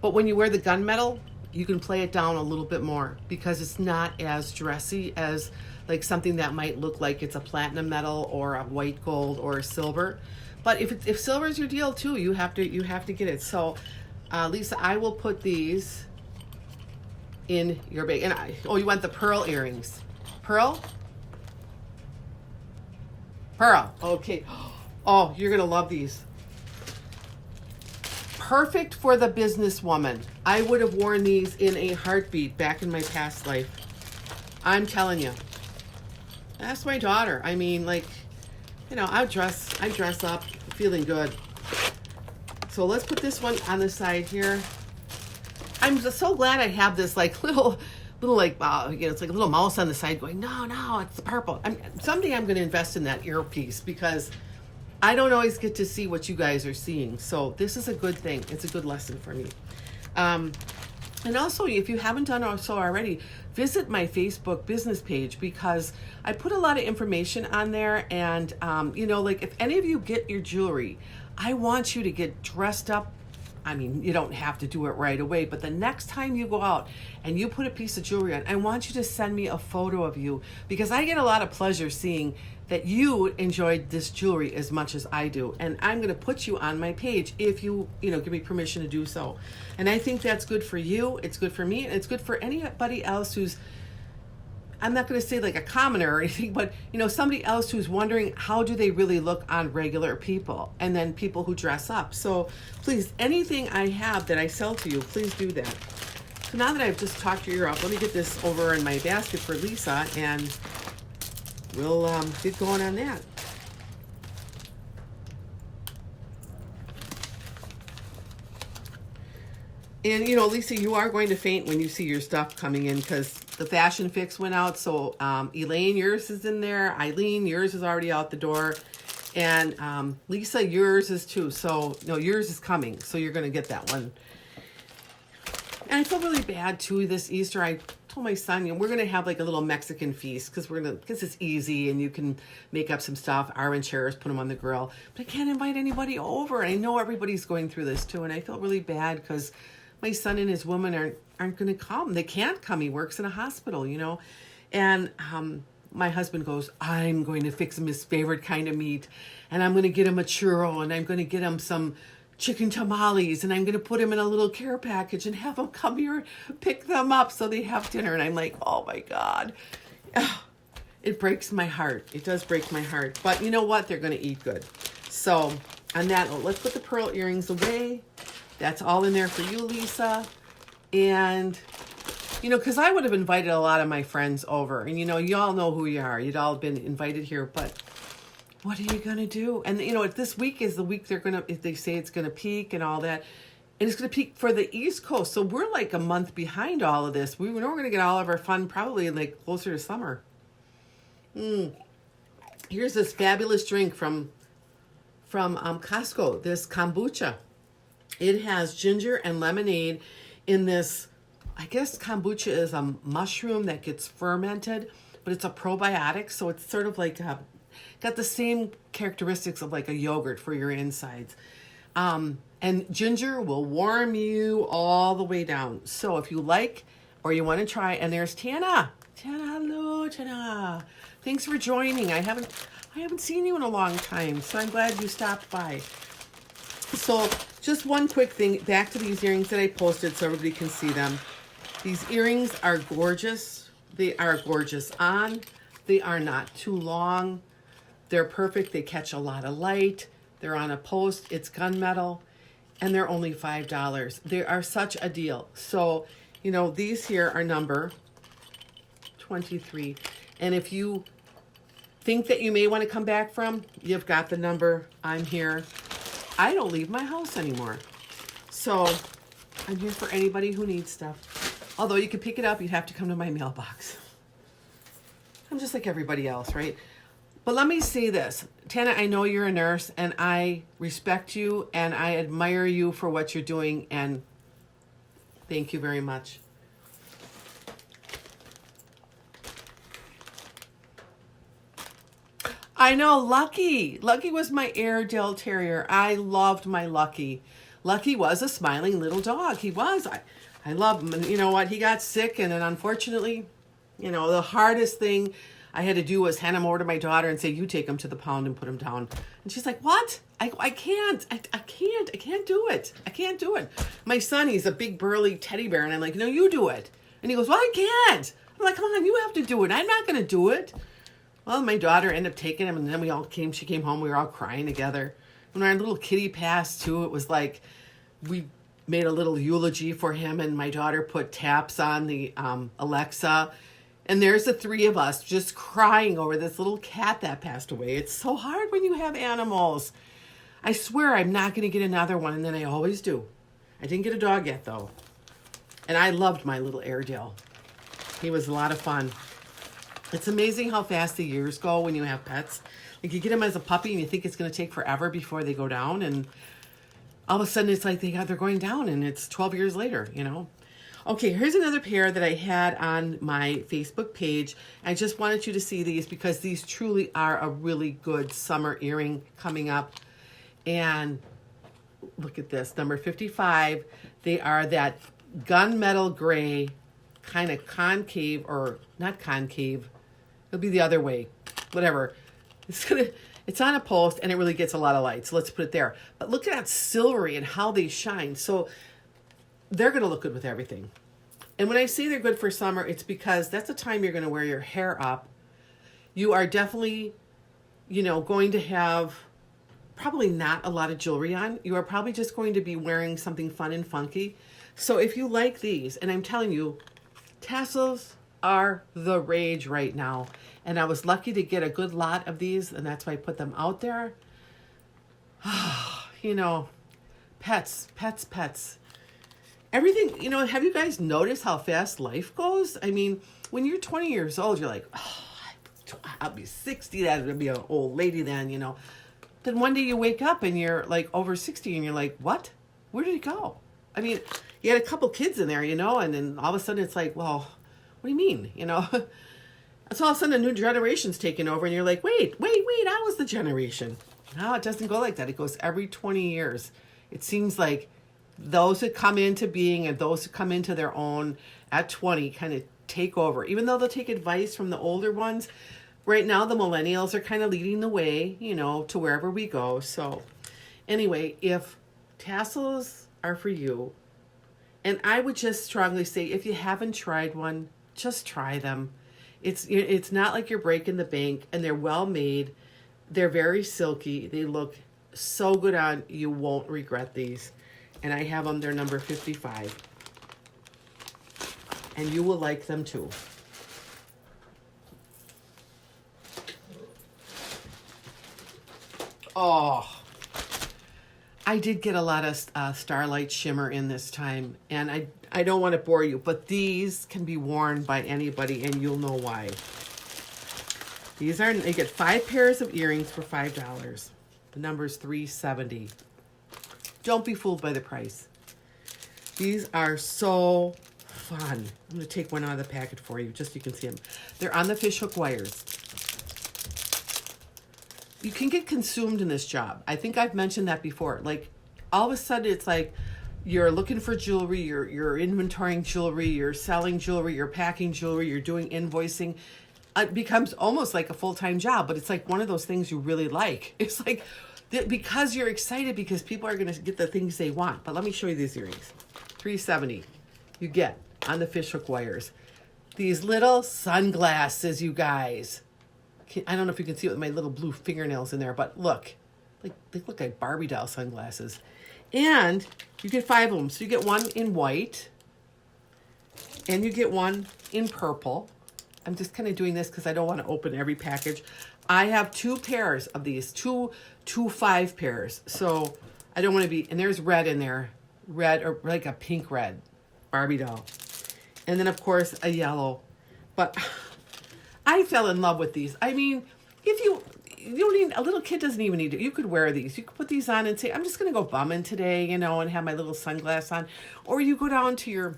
But when you wear the gunmetal, you can play it down a little bit more because it's not as dressy as like something that might look like it's a platinum metal or a white gold or a silver. But if silver is your deal too, you have to get it. So, Lisa, I will put these in your bag. And you want the pearl earrings? Pearl? Pearl. Okay. Oh, you're going to love these. Perfect for the businesswoman. I would have worn these in a heartbeat back in my past life. I'm telling you. Ask my daughter. I mean, I dress up feeling good. So let's put this one on the side here. I'm just so glad I have this little it's like a little mouse on the side going, no, it's the purple. Someday I'm going to invest in that earpiece because I don't always get to see what you guys are seeing. So this is a good thing. It's a good lesson for me. And also, if you haven't done so already, visit my Facebook business page because I put a lot of information on there. And, if any of you get your jewelry, I want you to get dressed up. I mean, you don't have to do it right away, but the next time you go out and you put a piece of jewelry on, I want you to send me a photo of you because I get a lot of pleasure seeing that you enjoyed this jewelry as much as I do. And I'm going to put you on my page if you give me permission to do so. And I think that's good for you. It's good for me. And it's good for anybody else who's, I'm not going to say like a commoner or anything, but somebody else who's wondering how do they really look on regular people and then people who dress up. So please, anything I have that I sell to you, please do that. So now that I've just talked your ear up, let me get this over in my basket for Lisa and we'll get going on that. And, Lisa, you are going to faint when you see your stuff coming in because the fashion fix went out. So, Elaine, yours is in there. Eileen, yours is already out the door. And Lisa, yours is too. So, no, yours is coming. So you're going to get that one. And I feel really bad too this Easter. I told my son, we're going to have like a little Mexican feast because it's easy and you can make up some stuff. Arwen chairs, put them on the grill. But I can't invite anybody over. And I know everybody's going through this too. And I feel really bad because my son and his woman aren't going to come. They can't come. He works in a hospital, And my husband goes, I'm going to fix him his favorite kind of meat. And I'm going to get him a churro. And I'm going to get him some chicken tamales. And I'm going to put him in a little care package and have him come here and pick them up so they have dinner. And I'm like, oh my God. It breaks my heart. It does break my heart. But you know what? They're going to eat good. So on that note, let's put the pearl earrings away. That's all in there for you, Lisa. And, because I would have invited a lot of my friends over. And, you all know who you are. You'd all been invited here. But what are you going to do? And, if this week is the week if they say it's going to peak and all that. And it's going to peak for the East Coast. So we're like a month behind all of this. We know we're going to get all of our fun probably like closer to summer. Here's this fabulous drink from Costco. This kombucha. It has ginger and lemonade in this, I guess kombucha is a mushroom that gets fermented, but it's a probiotic. So it's sort of like, got the same characteristics of like a yogurt for your insides. And ginger will warm you all the way down. So if you like, or you want to try, and there's Tana. Tana, hello, Tana. Thanks for joining. I haven't seen you in a long time, so I'm glad you stopped by. So just one quick thing, back to these earrings that I posted so everybody can see them. These earrings are gorgeous. They are gorgeous on. They are not too long. They're perfect. They catch a lot of light. They're on a post. It's gunmetal. And they're only $5. They are such a deal. So, these here are number 23. And if you think that you may want to come back from, you've got the number. I'm here. I don't leave my house anymore. So I'm here for anybody who needs stuff. Although you could pick it up, you'd have to come to my mailbox. I'm just like everybody else, right? But let me say this. Tana, I know you're a nurse and I respect you and I admire you for what you're doing and thank you very much. I know, Lucky. Lucky was my Airedale Terrier. I loved my Lucky. Lucky was a smiling little dog. He was. I love him. And you know what? He got sick, and then unfortunately, the hardest thing I had to do was hand him over to my daughter and say, you take him to the pound and put him down. And she's like, what? I can't. I can't do it. I can't do it. My son, he's a big burly teddy bear, and I'm like, no, you do it. And he goes, well, I can't. I'm like, come on, you have to do it. I'm not going to do it. Well, my daughter ended up taking him, and then she came home, we were all crying together. When our little kitty passed too, it was like we made a little eulogy for him, and my daughter put taps on the Alexa, and there's the three of us just crying over this little cat that passed away. It's so hard when you have animals. I swear I'm not going to get another one, and then I always do. I didn't get a dog yet, though. And I loved my little Airedale. He was a lot of fun. It's amazing how fast the years go when you have pets. Like you get them as a puppy and you think it's going to take forever before they go down. And all of a sudden it's like they're going down and it's 12 years later, Okay, here's another pair that I had on my Facebook page. I just wanted you to see these because these truly are a really good summer earring coming up. And look at this, number 55. They are that gunmetal gray, kind of concave, or not concave. It'll be the other way. Whatever. It's on a post and it really gets a lot of light. So let's put it there. But look at that silvery and how they shine. So they're going to look good with everything. And when I say they're good for summer, it's because that's the time you're going to wear your hair up. You are definitely, going to have probably not a lot of jewelry on. You are probably just going to be wearing something fun and funky. So if you like these, and I'm telling you, tassels are the rage right now. And I was lucky to get a good lot of these, and that's why I put them out there. Pets. everything, have you guys noticed how fast life goes? I mean, when you're 20 years old, you're like, oh, I'll be 60, that'll be an old lady then. Then one day you wake up and you're like over 60 and you're like, what? Where did it go? I mean, you had a couple kids in there, and then all of a sudden it's like, well, what do you mean? So all of a sudden a new generation's taking over and you're like, wait, I was the generation. No, it doesn't go like that. It goes every 20 years. It seems like those that come into being and those who come into their own at 20 kind of take over. Even though they'll take advice from the older ones, right now the millennials are kind of leading the way, to wherever we go. So anyway, if tassels are for you, and I would just strongly say, if you haven't tried one, just try them. It's not like you're breaking the bank, and they're well made. They're very silky. They look so good on. You won't regret these. And I have them. They're number 55. And you will like them too. Oh, I did get a lot of Starlight Shimmer in this time, and I don't want to bore you, but these can be worn by anybody, and you'll know why. You get 5 pairs of earrings for $5. The number is $3.70. Don't be fooled by the price. These are so fun. I'm going to take one out of the packet for you, just so you can see them. They're on the fishhook wires. You can get consumed in this job. I think I've mentioned that before. Like, all of a sudden, it's like you're looking for jewelry, you're inventorying jewelry, you're selling jewelry, you're packing jewelry, you're doing invoicing. It becomes almost like a full-time job, but it's like one of those things you really like. It's like, because you're excited because people are going to get the things they want. But let me show you these earrings. $3.70. You get on the fishhook wires. These little sunglasses, you guys. I don't know if you can see it with my little blue fingernails in there, but look. They look like Barbie doll sunglasses. And you get 5 of them. So you get one in white. And you get one in purple. I'm just kind of doing this because I don't want to open every package. I have 2 pairs of these. Two 5 pairs. So I don't want to be... And there's red in there. Red, or like a pink red. Barbie doll. And then, of course, a yellow. But... I fell in love with these. I mean, if you don't need, a little kid doesn't even need to, you could wear these. You could put these on and say, I'm just going to go bumming today, and have my little sunglasses on. Or you go down to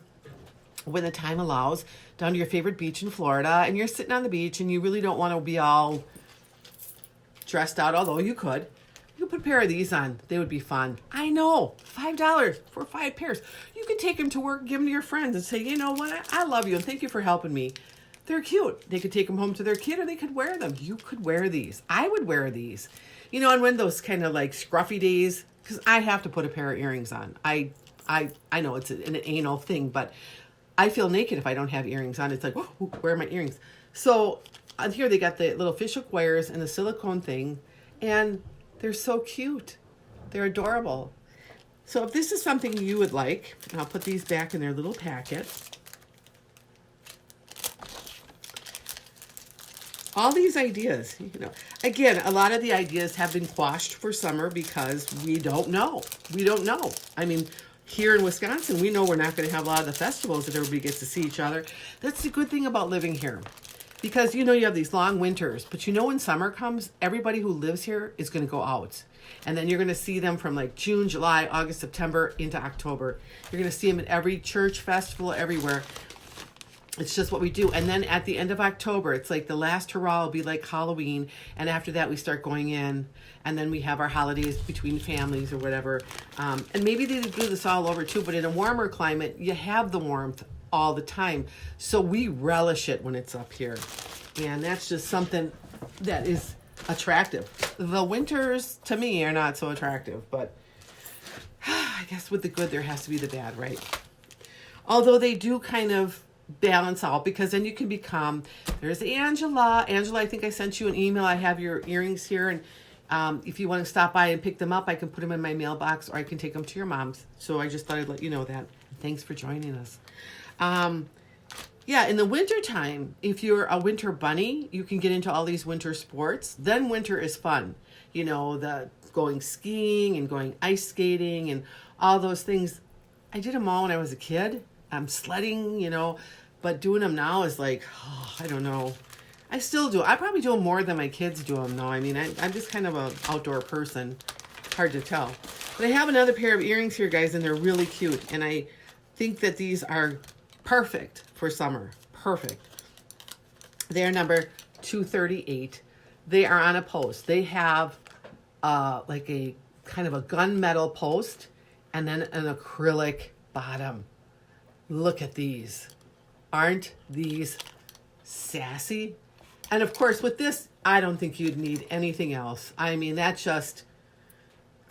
when the time allows, down to your favorite beach in Florida, and you're sitting on the beach, and you really don't want to be all dressed out, although you could. You could put a pair of these on. They would be fun. I know, $5 for 5 pairs. You could take them to work, give them to your friends, and say, you know what, I love you, and thank you for helping me. They're cute. They could take them home to their kid, or they could wear them. You could wear these. I would wear these. And when those kind of like scruffy days, because I have to put a pair of earrings on. I know it's an anal thing, but I feel naked if I don't have earrings on. It's like, oh, where are my earrings? So on here they got the little fishhook wires and the silicone thing, and they're so cute. They're adorable. So if this is something you would like, and I'll put these back in their little packet. All these ideas, again, a lot of the ideas have been quashed for summer because we don't know. We don't know. I mean, here in Wisconsin, we know we're not going to have a lot of the festivals that everybody gets to see each other. That's the good thing about living here. Because, you have these long winters, but when summer comes, everybody who lives here is going to go out. And then you're going to see them from like June, July, August, September into October. You're going to see them at every church festival, everywhere. It's just what we do. And then at the end of October, it's like the last hurrah will be like Halloween. And after that, we start going in. And then we have our holidays between families or whatever. And maybe they do this all over too. But in a warmer climate, you have the warmth all the time. So we relish it when it's up here. And that's just something that is attractive. The winters, to me, are not so attractive. But I guess with the good, there has to be the bad, right? Although they do kind of balance out, because then you can become, there's Angela, I think I sent you an email. I have your earrings here, and if you want to stop by and pick them up, I can put them in my mailbox, or I can take them to your mom's. So I just thought I'd let you know that. Thanks for joining us. In the winter time, if you're a winter bunny, you can get into all these winter sports. Then winter is fun, the going skiing and going ice skating and all those things. I did them all when I was a kid. I'm sledding, you know, but doing them now is like, oh, I don't know. I still do. I probably do them more than my kids do them, though. I mean, I'm just kind of an outdoor person. Hard to tell. But I have another pair of earrings here, guys, and they're really cute. And I think that these are perfect for summer. Perfect. They're number 238. They are on a post. They have like a kind of a gunmetal post and then an acrylic bottom. Look at these. Aren't these sassy? And of course, with this, I don't think you'd need anything else. I mean, that's just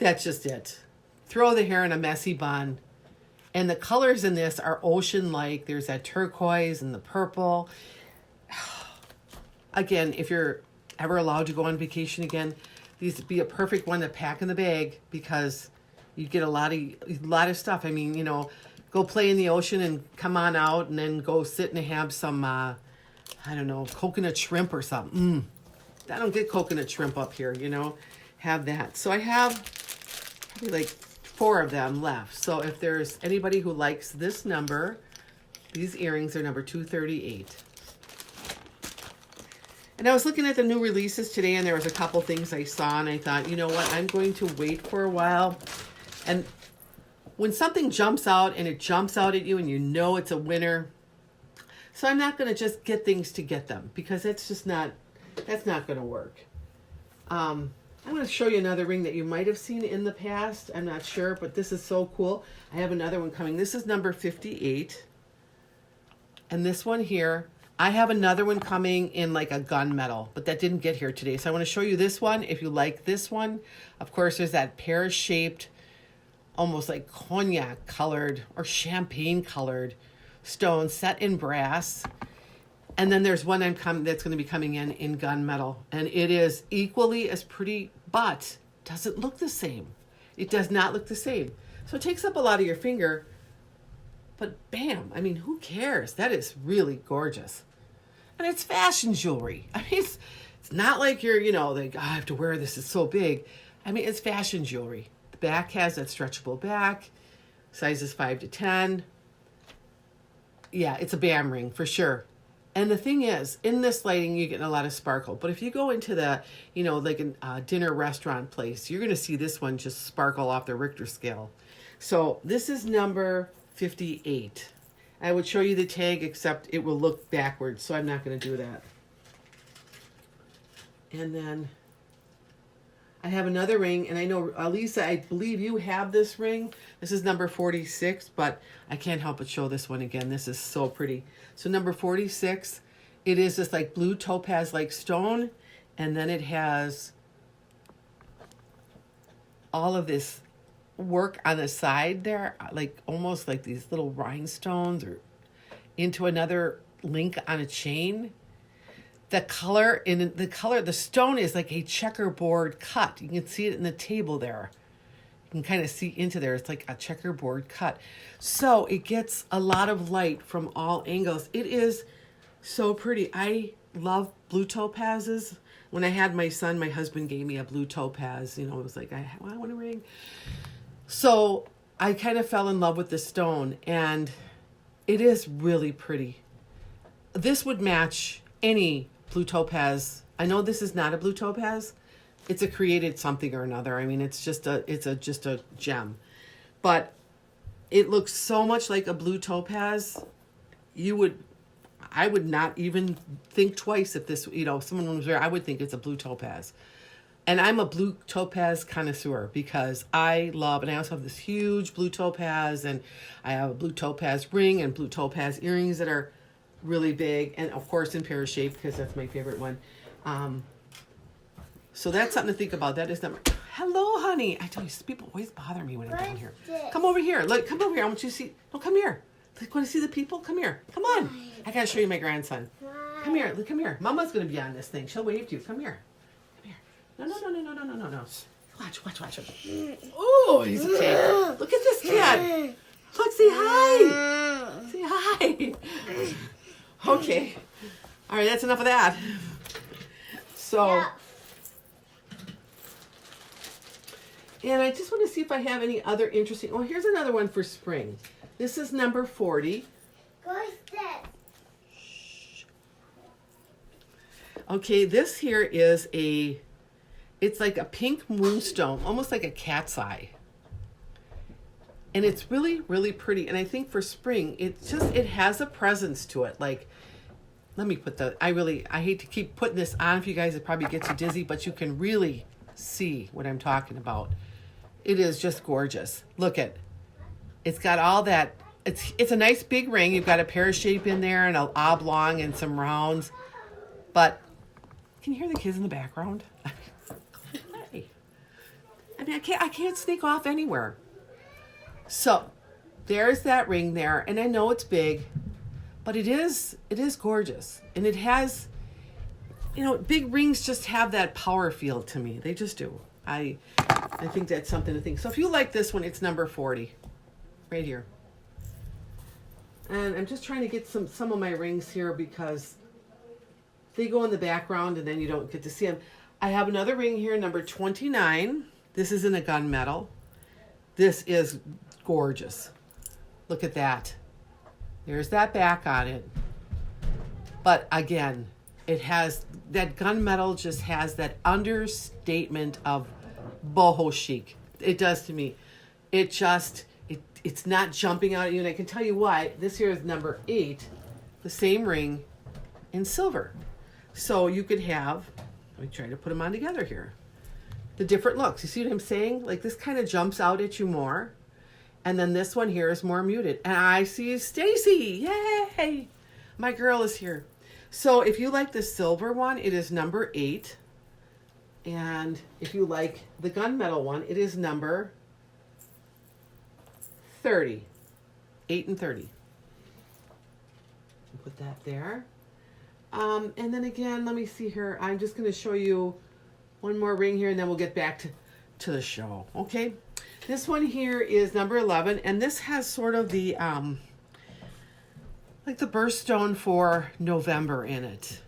it. Throw the hair in a messy bun. And the colors in this are ocean-like. There's that turquoise and the purple. Again, if you're ever allowed to go on vacation again, these would be a perfect one to pack in the bag because you get a lot of stuff. I mean, you know, go play in the ocean and come on out and then go sit and have some, I don't know, coconut shrimp or something. I don't get coconut shrimp up here, you know. Have that. So I have probably like 4 of them left. So if there's anybody who likes this number, these earrings are number 238. And I was looking at the new releases today, and there was a couple things I saw, and I thought, you know what, I'm going to wait for a while. And when something jumps out, and it jumps out at you, and you know it's a winner, so I'm not going to just get things to get them, because that's not going to work. I'm going to show you another ring that you might have seen in the past. I'm not sure, but this is so cool. I have another one coming. This is number 58. And this one here, I have another one coming in like a gunmetal, but that didn't get here today. So I want to show you this one. If you like this one, of course, there's that pear-shaped, almost like cognac colored or champagne colored stone set in brass. And then there's one that's going to be coming in gunmetal. And it is equally as pretty, but doesn't look the same. It does not look the same. So it takes up a lot of your finger, but bam, I mean, who cares? That is really gorgeous. And it's fashion jewelry. I mean, it's not like you're, you know, like, oh, I have to wear this, it's so big. I mean, it's fashion jewelry. The back has that stretchable back, sizes 5 to 10. Yeah, it's a bam ring for sure. And the thing is, in this lighting, you get a lot of sparkle. But if you go into the, you know, like a dinner restaurant place, you're going to see this one just sparkle off the Richter scale. So this is number 58. I would show you the tag, except it will look backwards, so I'm not going to do that. And then I have another ring, and I know, Lisa, I believe you have this ring. This is number 46, but I can't help but show this one again. This is so pretty. So number 46, it is this like blue topaz-like stone, and then it has all of this work on the side there, like almost like these little rhinestones or into another link on a chain. The stone is like a checkerboard cut. You can see it in the table there. You can kind of see into there. It's like a checkerboard cut. So it gets a lot of light from all angles. It is so pretty. I love blue topazes. When I had my son, my husband gave me a blue topaz. You know, it was like, I want a ring. So I kind of fell in love with the stone, and it is really pretty. This would match any blue topaz. I know this is not a blue topaz. It's a created something or another. I mean, it's just a gem. But it looks so much like a blue topaz. I would not even think twice if this, you know, someone was there, I would think it's a blue topaz. And I'm a blue topaz connoisseur because I love, and I also have this huge blue topaz, and I have a blue topaz ring and blue topaz earrings that are really big, and of course in pear shape because that's my favorite one. So that's something to think about. That is number. Hello, honey. I tell you, people always bother me when I'm down here. Come over here. Look, come over here. I want you to see. No, come here. Want to see the people? Come here. Come on. I gotta show you my grandson. Come here. Look, come here. Mama's gonna be on this thing. She'll wave to you. Come here. Come here. No. Watch. Oh, he's a kid. Look at this kid. Look, say hi. Say hi. Okay. All right, that's enough of that. So, And I just want to see if I have any other interesting. Oh, here's another one for spring. This is number 40. Corseted. Okay, this here is it's like a pink moonstone, almost like a cat's eye. And it's really, really pretty. And I think for spring, it has a presence to it. Like, let me put I hate to keep putting this on for you guys. It probably gets you dizzy, but you can really see what I'm talking about. It is just gorgeous. Look at, it's got all that. It's a nice big ring. You've got a pear shape in there and an oblong and some rounds. But can you hear the kids in the background? I mean, I can't sneak off anywhere. So there's that ring there, and I know it's big, but it is gorgeous. And it has, big rings just have that power feel to me. They just do. I think that's something to think. So if you like this one, it's number 40, right here. And I'm just trying to get some of my rings here because they go in the background and then you don't get to see them. I have another ring here, number 29. This is in a gunmetal. This is gorgeous. Look at that. There's that back on it. But again, it has, that gunmetal just has that understatement of boho chic. It does to me. It's not jumping out at you. And I can tell you why. This here is number 8, the same ring in silver. So you could have, let me try to put them on together here. The different looks. You see what I'm saying? Like this kind of jumps out at you more. And then this one here is more muted. And I see Stacy. Yay! My girl is here. So if you like the silver one, it is number 8. And if you like the gunmetal one, it is number 30. 8 and 30. Put that there. And then again, let me see here. I'm just going to show you one more ring here, and then we'll get back to the show. Okay. This one here is number 11, and this has sort of the, like the birthstone for November in it.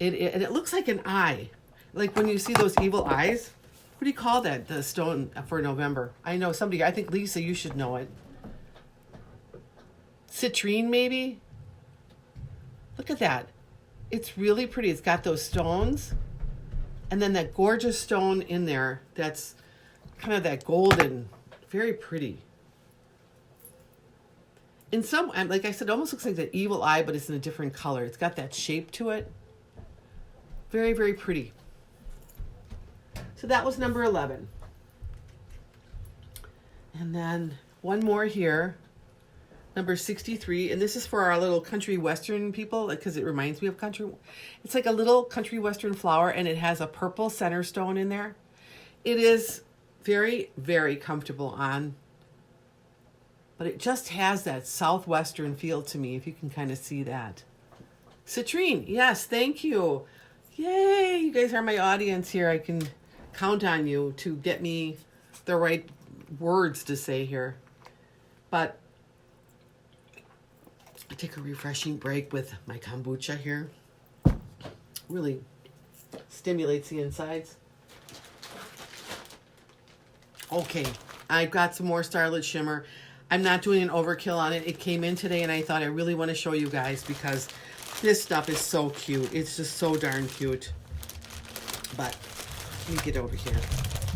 And it looks like an eye. Like when you see those evil eyes. What do you call that, the stone for November? I know somebody, I think Lisa, you should know it. Citrine, maybe? Look at that. It's really pretty. It's got those stones. And then that gorgeous stone in there that's kind of that golden, very pretty. In some, like I said, it almost looks like that evil eye, but it's in a different color. It's got that shape to it. Very, very pretty. So that was number 11. And then one more here, number 63. And this is for our little country western people, because it reminds me of country. It's like a little country western flower, and it has a purple center stone in there. It is very, very comfortable on, but it just has that southwestern feel to me, if you can kind of see that. Citrine, yes, thank you. Yay, you guys are my audience here. I can count on you to get me the right words to say here. But I take a refreshing break with my kombucha here. Really stimulates the insides. Okay, I've got some more Starlit Shimmer. I'm not doing an overkill on it. It came in today, and I thought I really want to show you guys because this stuff is so cute. It's just so darn cute. But let me get over here.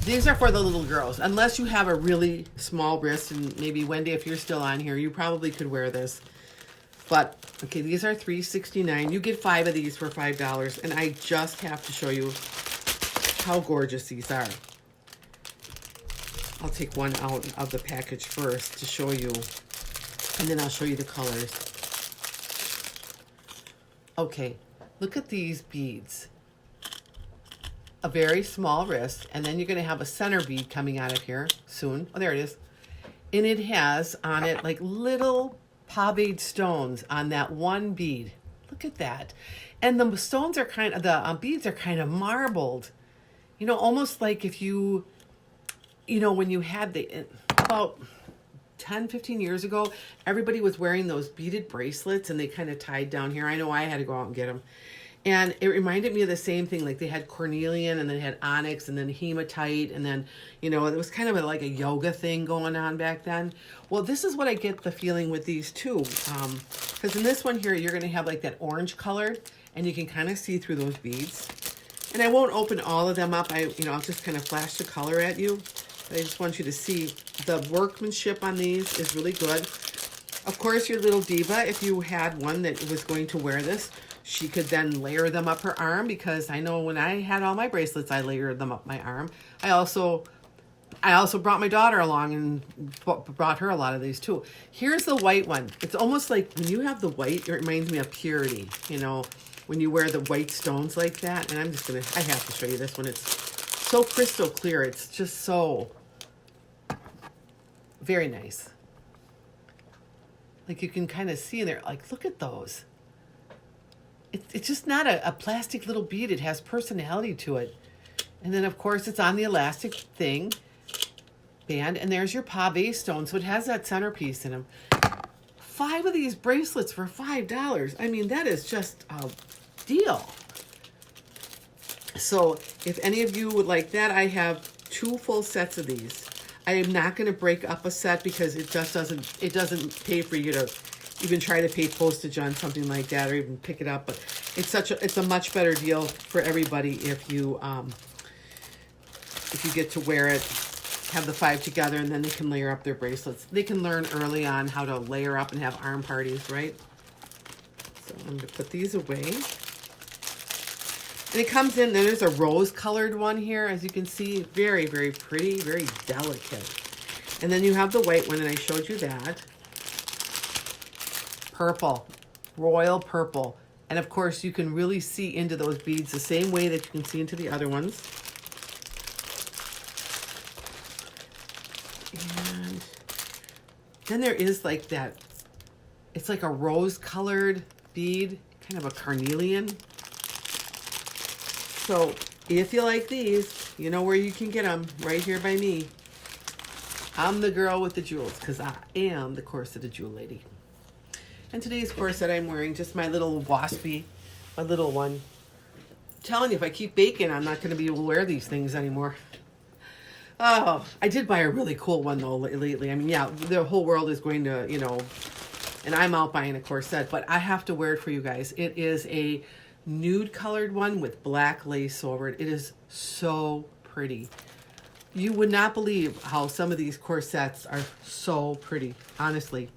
These are for the little girls. Unless you have a really small wrist, and maybe Wendy, if you're still on here, you probably could wear this. But, okay, these are $3.69. You get 5 of these for $5. And I just have to show you how gorgeous these are. I'll take one out of the package first to show you. And then I'll show you the colors. Okay, look at these beads. A very small wrist. And then you're going to have a center bead coming out of here soon. Oh, there it is. And it has on it like little paved stones on that one bead. Look at that. And the stones are kind of, the beads are kind of marbled. You know, almost like if you know, when you had about 10, 15 years ago, everybody was wearing those beaded bracelets and they kind of tied down here. I know I had to go out and get them. And it reminded me of the same thing. Like they had cornelian, and then they had onyx, and then hematite, and then, it was kind of like a yoga thing going on back then. Well, this is what I get the feeling with these too. Because in this one here, you're going to have like that orange colored, and you can kind of see through those beads. And I won't open all of them up. I'll just kind of flash the color at you. But I just want you to see the workmanship on these is really good. Of course, your little diva, if you had one that was going to wear this, she could then layer them up her arm, because I know when I had all my bracelets, I layered them up my arm. I also brought my daughter along and brought her a lot of these too. Here's the white one. It's almost like when you have the white, it reminds me of purity, when you wear the white stones like that. And I have to show you this one. It's so crystal clear. It's just so very nice. Like you can kind of see in there, like, look at those. It's just not a plastic little bead. It has personality to it. And then, of course, it's on the elastic thing band. And there's your pave stone. So it has that centerpiece in them. 5 of these bracelets for $5. I mean, that is just a deal. So if any of you would like that, I have 2 full sets of these. I am not going to break up a set because it doesn't pay for you to even try to pay postage on something like that, or even pick it up. But it's a much better deal for everybody if you get to wear it, have the 5 together, and then they can layer up their bracelets. They can learn early on how to layer up and have arm parties, right? So I'm going to put these away. And it comes in, then there's a rose-colored one here, as you can see. Very, very pretty, very delicate. And then you have the white one, and I showed you that. Purple, royal purple. And of course, you can really see into those beads the same way that you can see into the other ones. And then there is like that, it's like a rose-colored bead, kind of a carnelian. So if you like these, you know where you can get them, right here by me. I'm the girl with the jewels, because I am the Corseted Jewel Lady. And today's corset I'm wearing, just my little waspy, my little one. I'm telling you, if I keep baking, I'm not going to be able to wear these things anymore. Oh, I did buy a really cool one, though, lately. I mean, yeah, the whole world is going to, and I'm out buying a corset, but I have to wear it for you guys. It is a nude colored one with black lace over it. It is so pretty. You would not believe how some of these corsets are so pretty, honestly.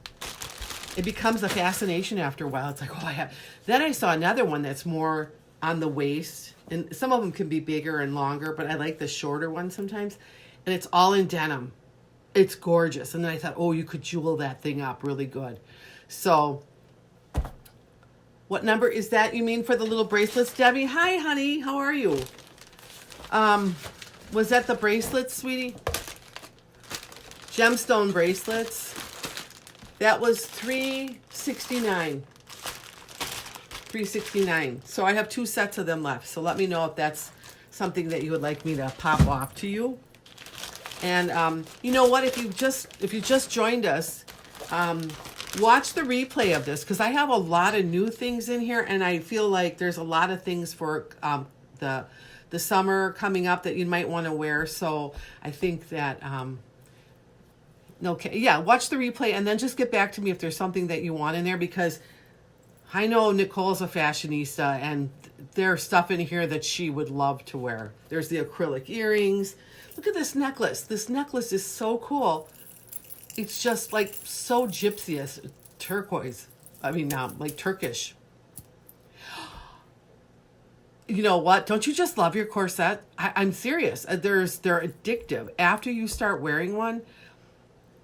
It becomes a fascination after a while. It's like, oh, I have. Then I saw another one that's more on the waist. And some of them can be bigger and longer, but I like the shorter one sometimes. And it's all in denim. It's gorgeous. And then I thought, oh, you could jewel that thing up really good. So, what number is that you mean for the little bracelets, Debbie? Hi, honey. How are you? Was that the bracelets, sweetie? Gemstone bracelets. That was $369. $369. So I have 2 sets of them left. So let me know if that's something that you would like me to pop off to you. And you know what? If you just joined us, watch the replay of this, because I have a lot of new things in here, and I feel like there's a lot of things for the summer coming up that you might want to wear. So I think that okay, yeah, watch the replay and then just get back to me if there's something that you want in there, because I know Nicole's a fashionista and there's stuff in here that she would love to wear. There's the acrylic earrings. Look at this necklace. This necklace is so cool. It's just like so gypsy, turquoise. I mean, like Turkish. You know what? Don't you just love your corset? I'm serious. They're addictive. After you start wearing one,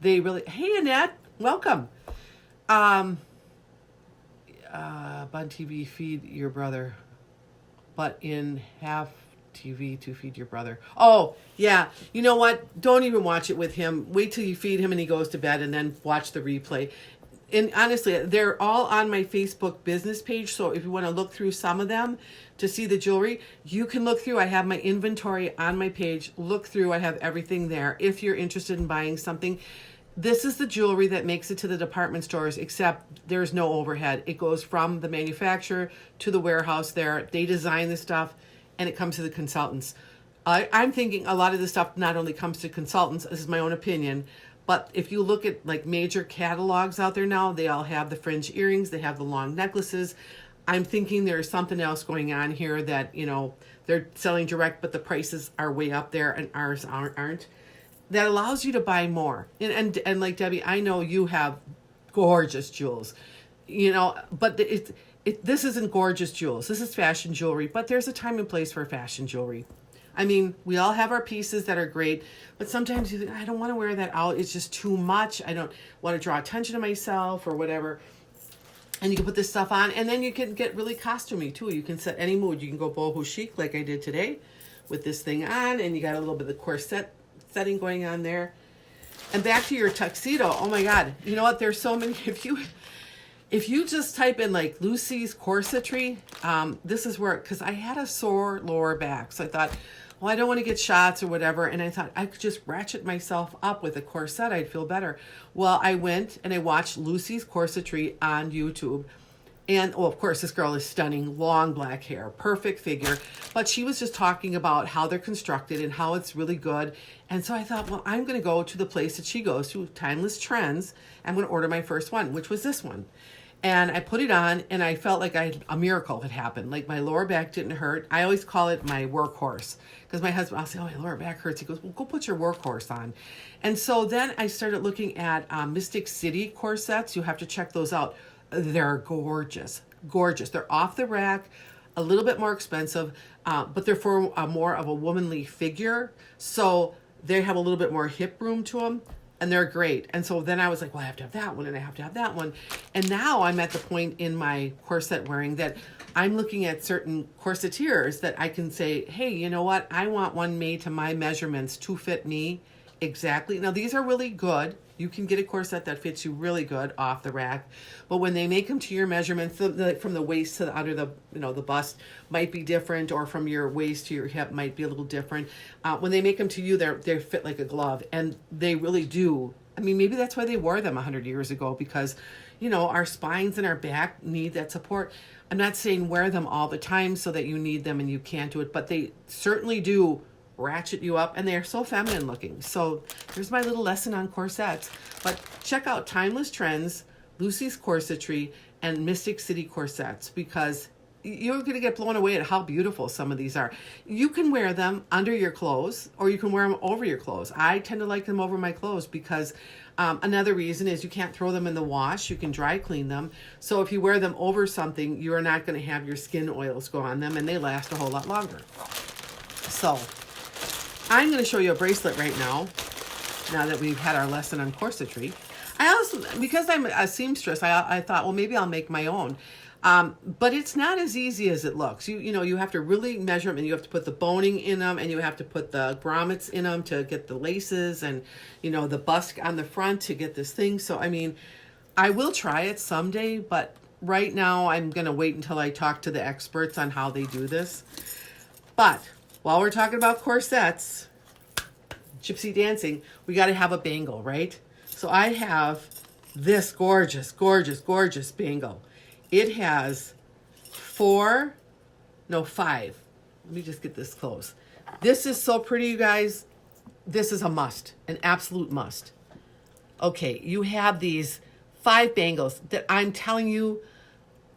they really... Hey, Annette. Welcome. Bun TV, feed your brother. But in half TV to feed your brother. Oh, yeah. You know what? Don't even watch it with him. Wait till you feed him and he goes to bed, and then watch the replay. And honestly, they're all on my Facebook business page. So if you want to look through some of them to see the jewelry, you can look through. I have my inventory on my page. Look through. I have everything there. If you're interested in buying something, This is the jewelry that makes it to the department stores, except there's no overhead. It goes from the manufacturer to the warehouse there. They design the stuff, and it comes to the consultants. I'm thinking a lot of this stuff not only comes to consultants, this is my own opinion, but if you look at like major catalogs out there now, they all have the fringe earrings, they have the long necklaces. I'm thinking there's something else going on here that, you know, they're selling direct, but the prices are way up there and ours aren't. That allows you to buy more. And like Debbie, I know you have gorgeous jewels, you know, but this isn't gorgeous jewels. This is fashion jewelry, but there's a time and place for fashion jewelry. I mean, we all have our pieces that are great, but sometimes you think, I don't want to wear that out. It's just too much. I don't want to draw attention to myself or whatever. And you can put this stuff on, and then you can get really costumey too. You can set any mood. You can go boho chic like I did today with this thing on, and you got a little bit of the corset setting going on there. And back to your tuxedo. Oh my God. You know what? There's so many. If you just type in like Lucy's corsetry, this is where, because I had a sore lower back. So I thought, well, I don't want to get shots or whatever. And I thought I could just ratchet myself up with a corset. I'd feel better. Well, I went and I watched Lucy's corsetry on YouTube. And, well, of course, this girl is stunning, long black hair, perfect figure. But she was just talking about how they're constructed and how it's really good. And so I thought, well, I'm going to go to the place that she goes to, Timeless Trends. I'm going to order my first one, which was this one. And I put it on, and I felt like a miracle had happened. Like my lower back didn't hurt. I always call it my workhorse, because my husband, I'll say, oh, my lower back hurts. He goes, well, go put your workhorse on. And so then I started looking at Mystic City corsets. You have to check those out. They're gorgeous, gorgeous. They're off the rack, a little bit more expensive, but they're for more of a womanly figure. So they have a little bit more hip room to them. And they're great. And so then I was like, well, I have to have that one, and I have to have that one. And now I'm at the point in my corset wearing that I'm looking at certain corsetiers that I can say, hey, you know what? I want one made to my measurements to fit me exactly. Now, these are really good. You can get a corset that fits you really good off the rack. But when they make them to your measurements, from the waist to the under the, you know, the bust might be different, or from your waist to your hip might be a little different. When they make them to you, they fit like a glove, and they really do. I mean, maybe that's why they wore them 100 years ago, because, you know, our spines and our back need that support. I'm not saying wear them all the time so that you need them and you can't do it, but they certainly do ratchet you up, and they are so feminine looking. So there's my little lesson on corsets. But check out Timeless Trends, Lucy's Corsetry, and Mystic City corsets, because you're going to get blown away at how beautiful some of these are. You can wear them under your clothes, or you can wear them over your clothes. I tend to like them over my clothes because another reason is you can't throw them in the wash. You can dry clean them. So if you wear them over something, you are not going to have your skin oils go on them, and they last a whole lot longer. So I'm going to show you a bracelet right now that we've had our lesson on corsetry. I also, because I'm a seamstress, I thought, well, maybe I'll make my own. But it's not as easy as it looks. You know, you have to really measure them, and you have to put the boning in them, and you have to put the grommets in them to get the laces, and, you know, the busk on the front to get this thing. So, I mean, I will try it someday, but right now I'm going to wait until I talk to the experts on how they do this. But while we're talking about corsets, gypsy dancing, we got to have a bangle, right? So I have this gorgeous, gorgeous, gorgeous bangle. It has 5. Let me just get this close. This is so pretty, you guys. This is a must, an absolute must. Okay, you have these 5 bangles that I'm telling you,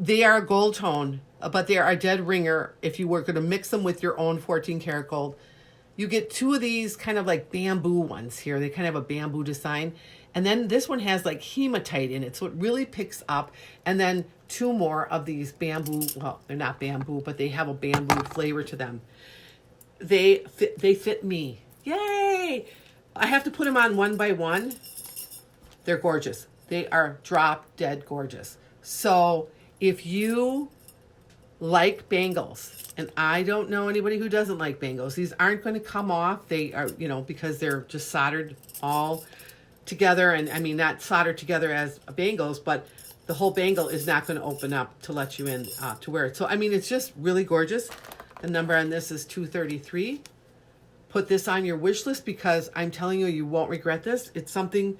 they are gold tone, but they are a dead ringer. If you were going to mix them with your own 14 karat gold, you get 2 of these kind of like bamboo ones here. They kind of have a bamboo design. And then this one has like hematite in it, so it really picks up. And then 2 more of these bamboo, well, they're not bamboo, but they have a bamboo flavor to them. They fit me. Yay! I have to put them on one by one. They're gorgeous. They are drop dead gorgeous. So if you like bangles, and I don't know anybody who doesn't like bangles, these aren't going to come off. They are, you know, because they're just soldered all together. And I mean, not soldered together as bangles, but the whole bangle is not going to open up to let you in to wear it. So, I mean, it's just really gorgeous. The number on this is 233. Put this on your wish list, because I'm telling you, you won't regret this. It's something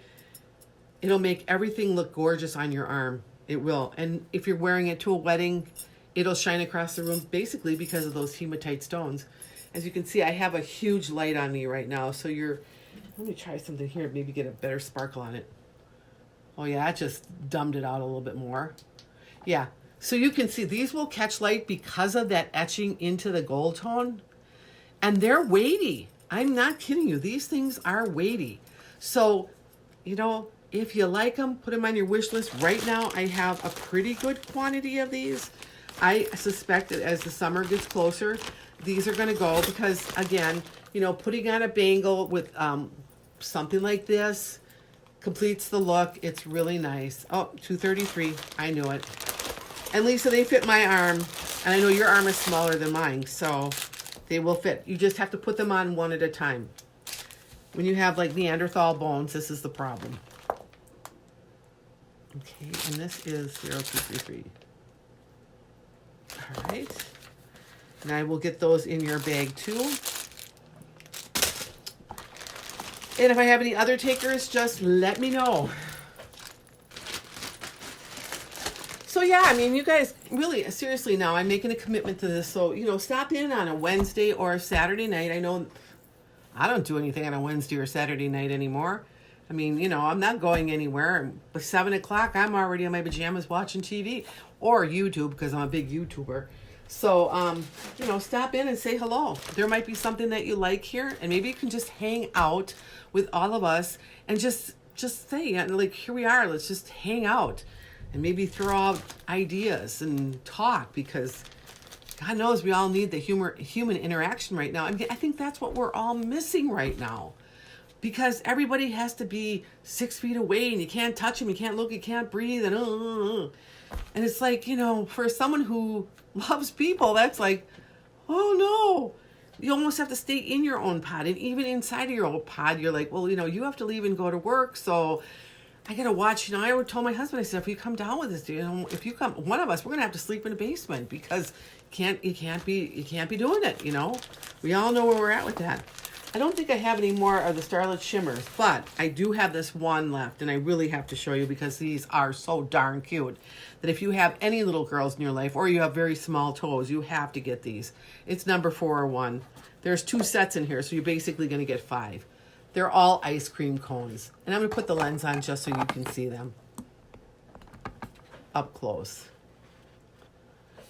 It'll make everything look gorgeous on your arm. It will. And if you're wearing it to a wedding, it'll shine across the room basically because of those hematite stones. As you can see, I have a huge light on me right now. So let me try something here, maybe get a better sparkle on it. Oh yeah, I just dumbed it out a little bit more. Yeah, so you can see these will catch light because of that etching into the gold tone. And they're weighty. I'm not kidding you. These things are weighty. So, you know, if you like them, put them on your wish list. Right now, I have a pretty good quantity of these. I suspect that as the summer gets closer, these are going to go because, again, you know, putting on a bangle with something like this completes the look. It's really nice. Oh, 233. I knew it. And Lisa, they fit my arm. And I know your arm is smaller than mine, so they will fit. You just have to put them on one at a time. When you have like Neanderthal bones, this is the problem. Okay, and this is 0233. All right. And I will get those in your bag too. And if I have any other takers, just let me know. So yeah, I mean, you guys, really, seriously now, I'm making a commitment to this. So, you know, stop in on a Wednesday or a Saturday night. I know I don't do anything on a Wednesday or Saturday night anymore. I mean, you know, I'm not going anywhere. By 7 o'clock, I'm already in my pajamas watching TV or YouTube because I'm a big YouTuber. So, you know, stop in and say hello. There might be something that you like here, and maybe you can just hang out with all of us and just say, like, here we are. Let's just hang out and maybe throw out ideas and talk because God knows we all need the human interaction right now. I mean, I think that's what we're all missing right now. Because everybody has to be 6 feet away and you can't touch them, you can't look, you can't breathe, and it's like, you know, for someone who loves people, that's like, oh no. You almost have to stay in your own pod. And even inside of your own pod, you're like, well, you know, you have to leave and go to work, so I gotta watch. You know, I told my husband, I said, if you come down with us, you know, if you come, one of us, we're gonna have to sleep in the basement because you can't be doing it. You know, we all know where we're at with that. I don't think I have any more of the Starlit Shimmers, but I do have this one left, and I really have to show you because these are so darn cute that if you have any little girls in your life or you have very small toes, you have to get these. It's number 401. There's 2 sets in here, so you're basically going to get 5. They're all ice cream cones, and I'm going to put the lens on just so you can see them up close.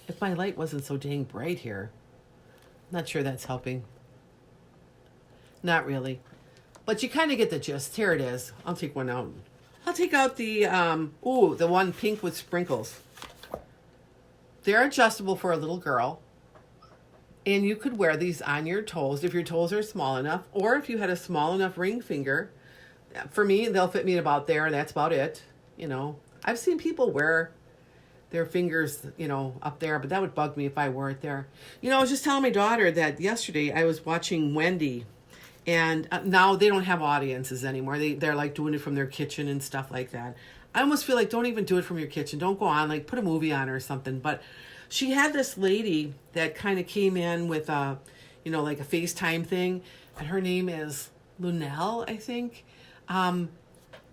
If my light wasn't so dang bright here, I'm not sure that's helping. Not really. But you kind of get the gist. Here it is. I'll take one out. I'll take out the, the one pink with sprinkles. They're adjustable for a little girl. And you could wear these on your toes if your toes are small enough. Or if you had a small enough ring finger. For me, they'll fit me about there. And that's about it. You know, I've seen people wear their fingers, you know, up there. But that would bug me if I wore it there. You know, I was just telling my daughter that yesterday I was watching Wendy. And now they don't have audiences anymore. They're like doing it from their kitchen and stuff like that. I almost feel like don't even do it from your kitchen. Don't go on, like put a movie on or something. But she had this lady that kind of came in with a, you know, like a FaceTime thing. And her name is Lunel, I think. And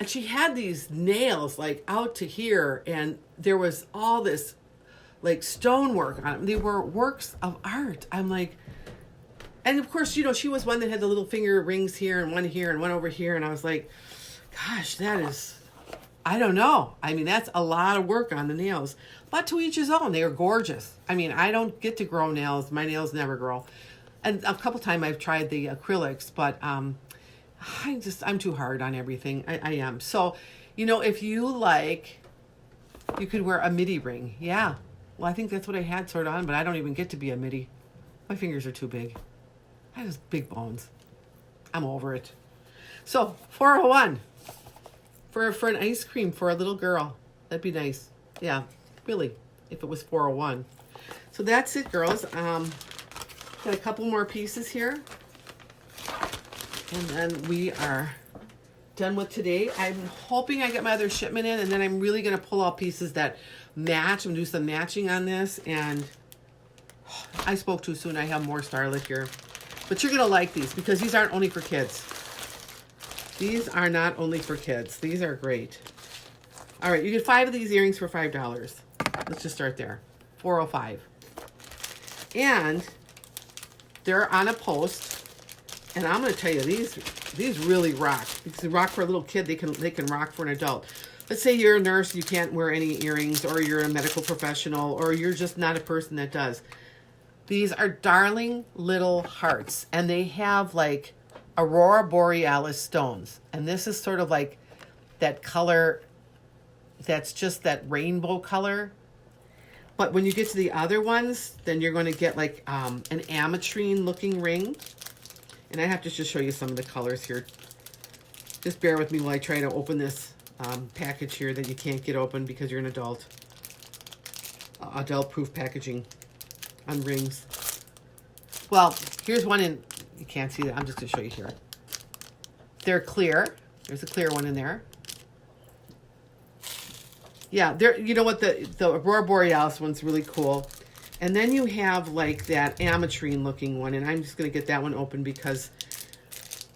she had these nails like out to here. And there was all this like stonework on them. They were works of art. I'm like, and of course, you know, she was one that had the little finger rings here and one over here. And I was like, gosh, that is, I don't know. I mean, that's a lot of work on the nails. But to each his own. They are gorgeous. I mean, I don't get to grow nails. My nails never grow. And a couple times I've tried the acrylics, but I'm too hard on everything. I am. So, you know, if you like, you could wear a midi ring. Yeah. Well, I think that's what I had sort of on, but I don't even get to be a midi. My fingers are too big. I have big bones. I'm over it. So 401 for an ice cream for a little girl. That'd be nice. Yeah, really, if it was 401. So that's it, girls. Got a couple more pieces here. And then we are done with today. I'm hoping I get my other shipment in, and then I'm really going to pull out pieces that match. I'm going to do some matching on this. And I spoke too soon. I have more Starlit here. But you're going to like these because these aren't only for kids. These are not only for kids. These are great. All right, you get 5 of these earrings for $5. Let's just start there. $4.05. And they're on a post. And I'm going to tell you, these really rock. These rock for a little kid. They can rock for an adult. Let's say you're a nurse, you can't wear any earrings, or you're a medical professional, or you're just not a person that does. These are darling little hearts, and they have like Aurora Borealis stones. And this is sort of like that color that's just that rainbow color. But when you get to the other ones, then you're going to get like an ametrine looking ring. And I have to just show you some of the colors here. Just bear with me while I try to open this package here that you can't get open because you're an adult. Adult-proof packaging on rings. Well, here's one in, you can't see that. I'm just going to show you here. They're clear. There's a clear one in there. Yeah, you know what, the Aurora Borealis one's really cool. And then you have like that ametrine looking one, and I'm just going to get that one open because,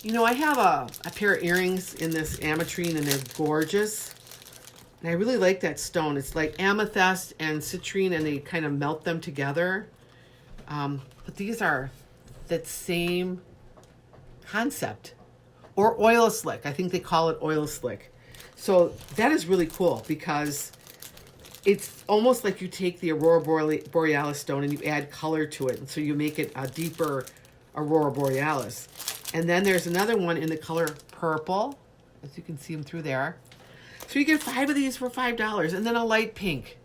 you know, I have a pair of earrings in this ametrine, and they're gorgeous. And I really like that stone. It's like amethyst and citrine, and they kind of melt them together. But these are that same concept. Or oil slick. I think they call it oil slick. So that is really cool because it's almost like you take the Aurora Borealis stone and you add color to it. And so you make it a deeper Aurora Borealis. And then there's another one in the color purple, as you can see them through there. So you get 5 of these for $5, and then a light pink.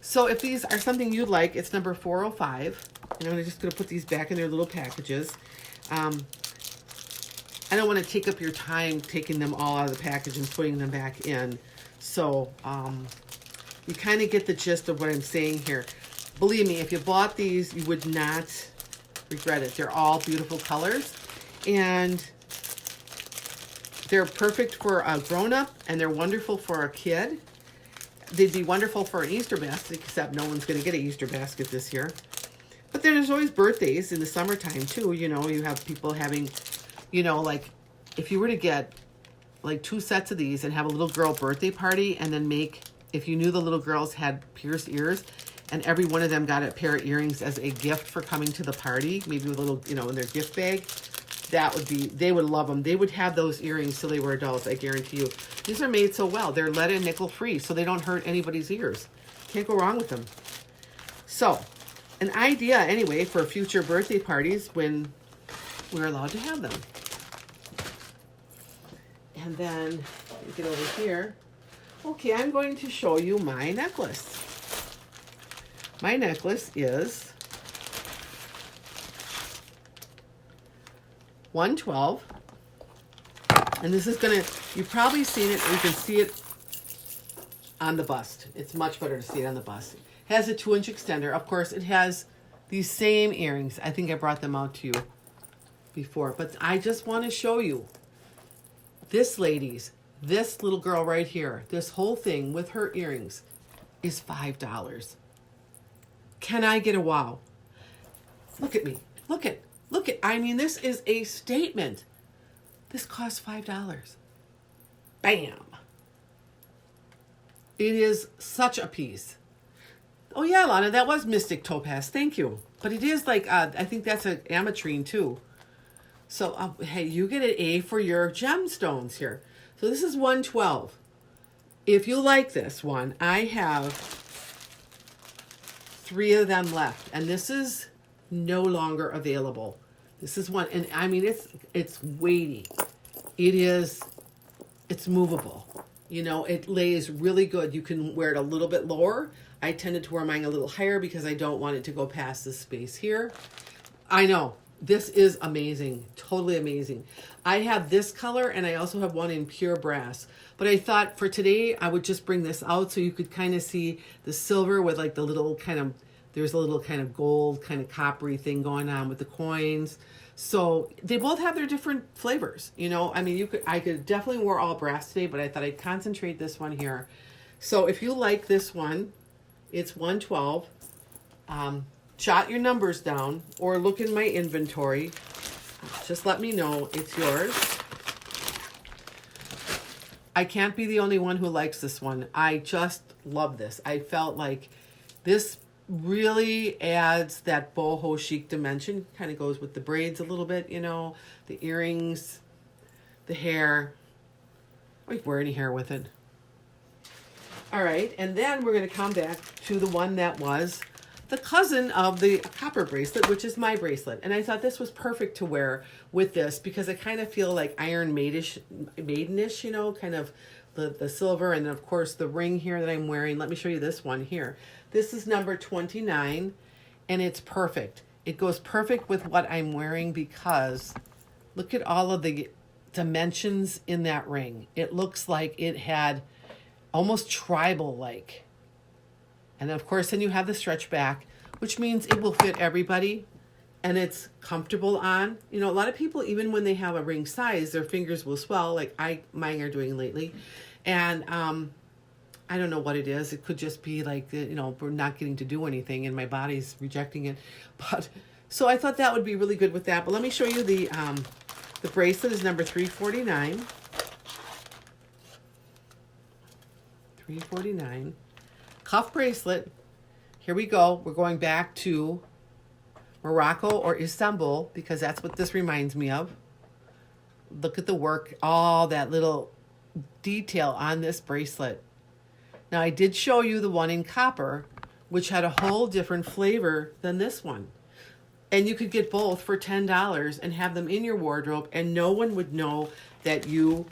So if these are something you'd like, it's number 405. And I'm just going to put these back in their little packages. I don't want to take up your time taking them all out of the package and putting them back in. So you kind of get the gist of what I'm saying here. Believe me, if you bought these, you would not regret it. They're all beautiful colors. And they're perfect for a grown-up, and they're wonderful for a kid. They'd be wonderful for an Easter basket, except no one's going to get an Easter basket this year. But there's always birthdays in the summertime, too. You know, you have people having, you know, like, if you were to get, like, 2 sets of these and have a little girl birthday party, and then make, if you knew the little girls had pierced ears, and every one of them got a pair of earrings as a gift for coming to the party, maybe with a little, you know, in their gift bag, that would be, they would love them. They would have those earrings till they were adults, I guarantee you. These are made so well. They're lead and nickel free, so they don't hurt anybody's ears. Can't go wrong with them. So, an idea, anyway, for future birthday parties when we're allowed to have them. And then, get over here. Okay, I'm going to show you my necklace. My necklace is 112, and this is gonna, you've probably seen it, you can see it on the bust. It's much better to see it on the bust. It has a 2-inch extender. Of course, it has these same earrings. I think I brought them out to you before, but I just want to show you this, ladies, this little girl right here, this whole thing with her earrings is $5. Can I get a wow? Look at me. Look at, I mean, this is a statement. This costs $5. Bam. It is such a piece. Oh yeah, Lana, that was Mystic Topaz. Thank you. But it is like, I think that's an ametrine too. So, hey, you get an A for your gemstones here. So this is 112. If you like this one, I have 3 of them left. And this is no longer available. This is one, and I mean, it's weighty. It's movable. You know, it lays really good. You can wear it a little bit lower. I tended to wear mine a little higher because I don't want it to go past this space here. I know, this is amazing. Totally amazing. I have this color, and I also have one in pure brass. But I thought for today, I would just bring this out so you could kind of see the silver with like the little kind of, there's a little kind of gold, kind of coppery thing going on with the coins. So they both have their different flavors. You know, I mean, I could definitely wear all brass today, but I thought I'd concentrate this one here. So if you like this one, it's 112. Jot your numbers down or look in my inventory. Just let me know it's yours. I can't be the only one who likes this one. I just love this. I felt like this really adds that boho chic dimension. Kind of goes with the braids a little bit, you know, the earrings, the hair. Or you can wear any hair with it. All right, and then we're going to come back to the one that was the cousin of the copper bracelet, which is my bracelet. And I thought this was perfect to wear with this because I kind of feel like Iron Maidenish, you know, kind of the silver. And of course the ring here that I'm wearing. Let me show you this one here. This is number 29 and it's perfect. It goes perfect with what I'm wearing because look at all of the dimensions in that ring. It looks like it had almost tribal-like. And of course, then you have the stretch back, which means it will fit everybody and it's comfortable on. You know, a lot of people, even when they have a ring size, their fingers will swell like mine are doing lately. And I don't know what it is. It could just be like, you know, we're not getting to do anything and my body's rejecting it. But so I thought that would be really good with that. But let me show you the bracelet is number 349. 349. Cuff bracelet. Here we go. We're going back to Morocco or Istanbul because that's what this reminds me of. Look at the work, all that little detail on this bracelet. Now I did show you the one in copper, which had a whole different flavor than this one. And you could get both for $10 and have them in your wardrobe and no one would know that you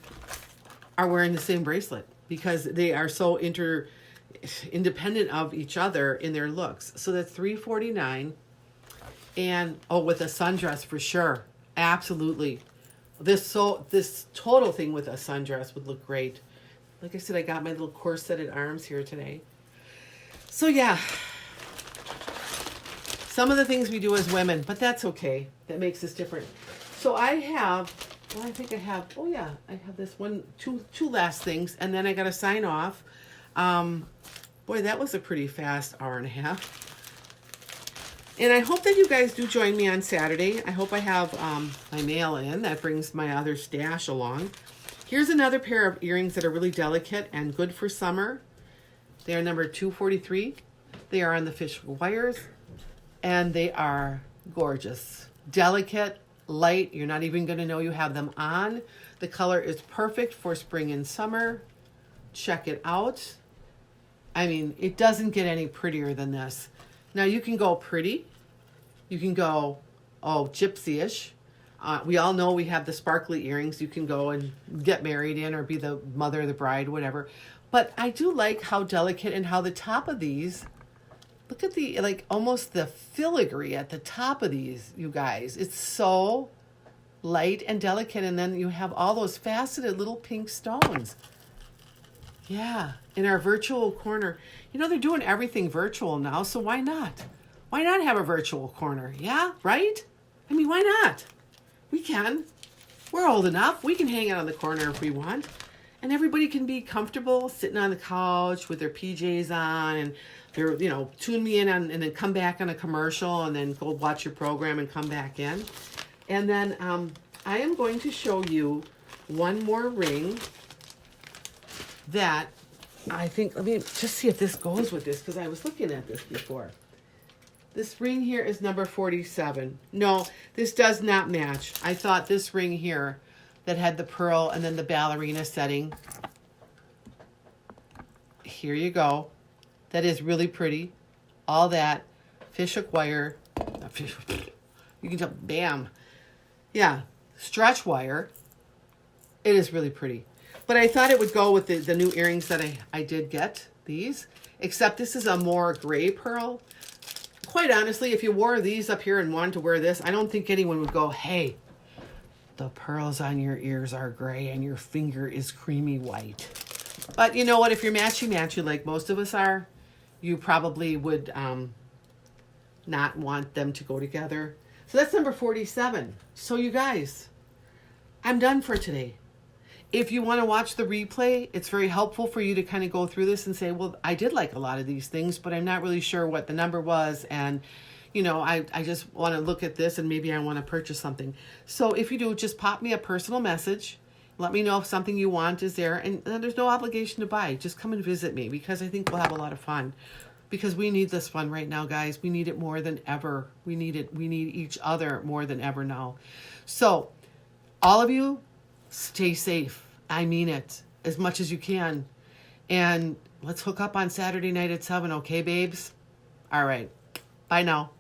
are wearing the same bracelet because they are so independent of each other in their looks. So that's $349. And oh, with a sundress for sure. Absolutely. This total thing with a sundress would look great. Like I said, I got my little corseted arms here today. So yeah. Some of the things we do as women, but that's okay. That makes us different. So I have, well, I think I have, oh yeah, I have this one, two last things, and then I got to sign off. Boy, that was a pretty fast hour and a half. And I hope that you guys do join me on Saturday. I hope I have my mail in. That brings my other stash along. Here's another pair of earrings that are really delicate and good for summer. They are number 243. They are on the fish wires. And they are gorgeous. Delicate, light. You're not even going to know you have them on. The color is perfect for spring and summer. Check it out. I mean, it doesn't get any prettier than this. Now, you can go pretty. You can go, oh, gypsy-ish. We all know we have the sparkly earrings. You can go and get married in or be the mother of the bride, whatever. But I do like how delicate and how the top of these, look at the, like, almost the filigree at the top of these, you guys. It's so light and delicate. And then you have all those faceted little pink stones. Yeah, in our virtual corner. You know, they're doing everything virtual now, so why not? Why not have a virtual corner? Yeah, right? I mean, why not? We can. We're old enough. We can hang out on the corner if we want. And everybody can be comfortable sitting on the couch with their PJs on and they're, you know, tune me in on, and then come back on a commercial and then go watch your program and come back in. And then I am going to show you one more ring that I think, let me just see if this goes with this because I was looking at this before. This ring here is number 47. No, this does not match. I thought this ring here that had the pearl and then the ballerina setting. Here you go. That is really pretty. All that fishhook wire. You can tell, bam. Yeah, stretch wire. It is really pretty. But I thought it would go with the new earrings that I did get, these. Except this is a more gray pearl. Quite honestly, if you wore these up here and wanted to wear this, I don't think anyone would go, hey, the pearls on your ears are gray and your finger is creamy white. But you know what? If you're matchy-matchy like most of us are, you probably would not want them to go together. So that's number 47. So you guys, I'm done for today. If you want to watch the replay, it's very helpful for you to kind of go through this and say, well, I did like a lot of these things, but I'm not really sure what the number was. And, you know, I just want to look at this and maybe I want to purchase something. So if you do, just pop me a personal message Let me know if something you want is there. And there's no obligation to buy. Just come and visit me because I think we'll have a lot of fun. Because we need this fun right now, guys. We need it more than ever. We need it. We need each other more than ever now. So, all of you, stay safe. I mean it. As much as you can. And let's hook up on Saturday night at 7, okay, babes? All right. Bye now.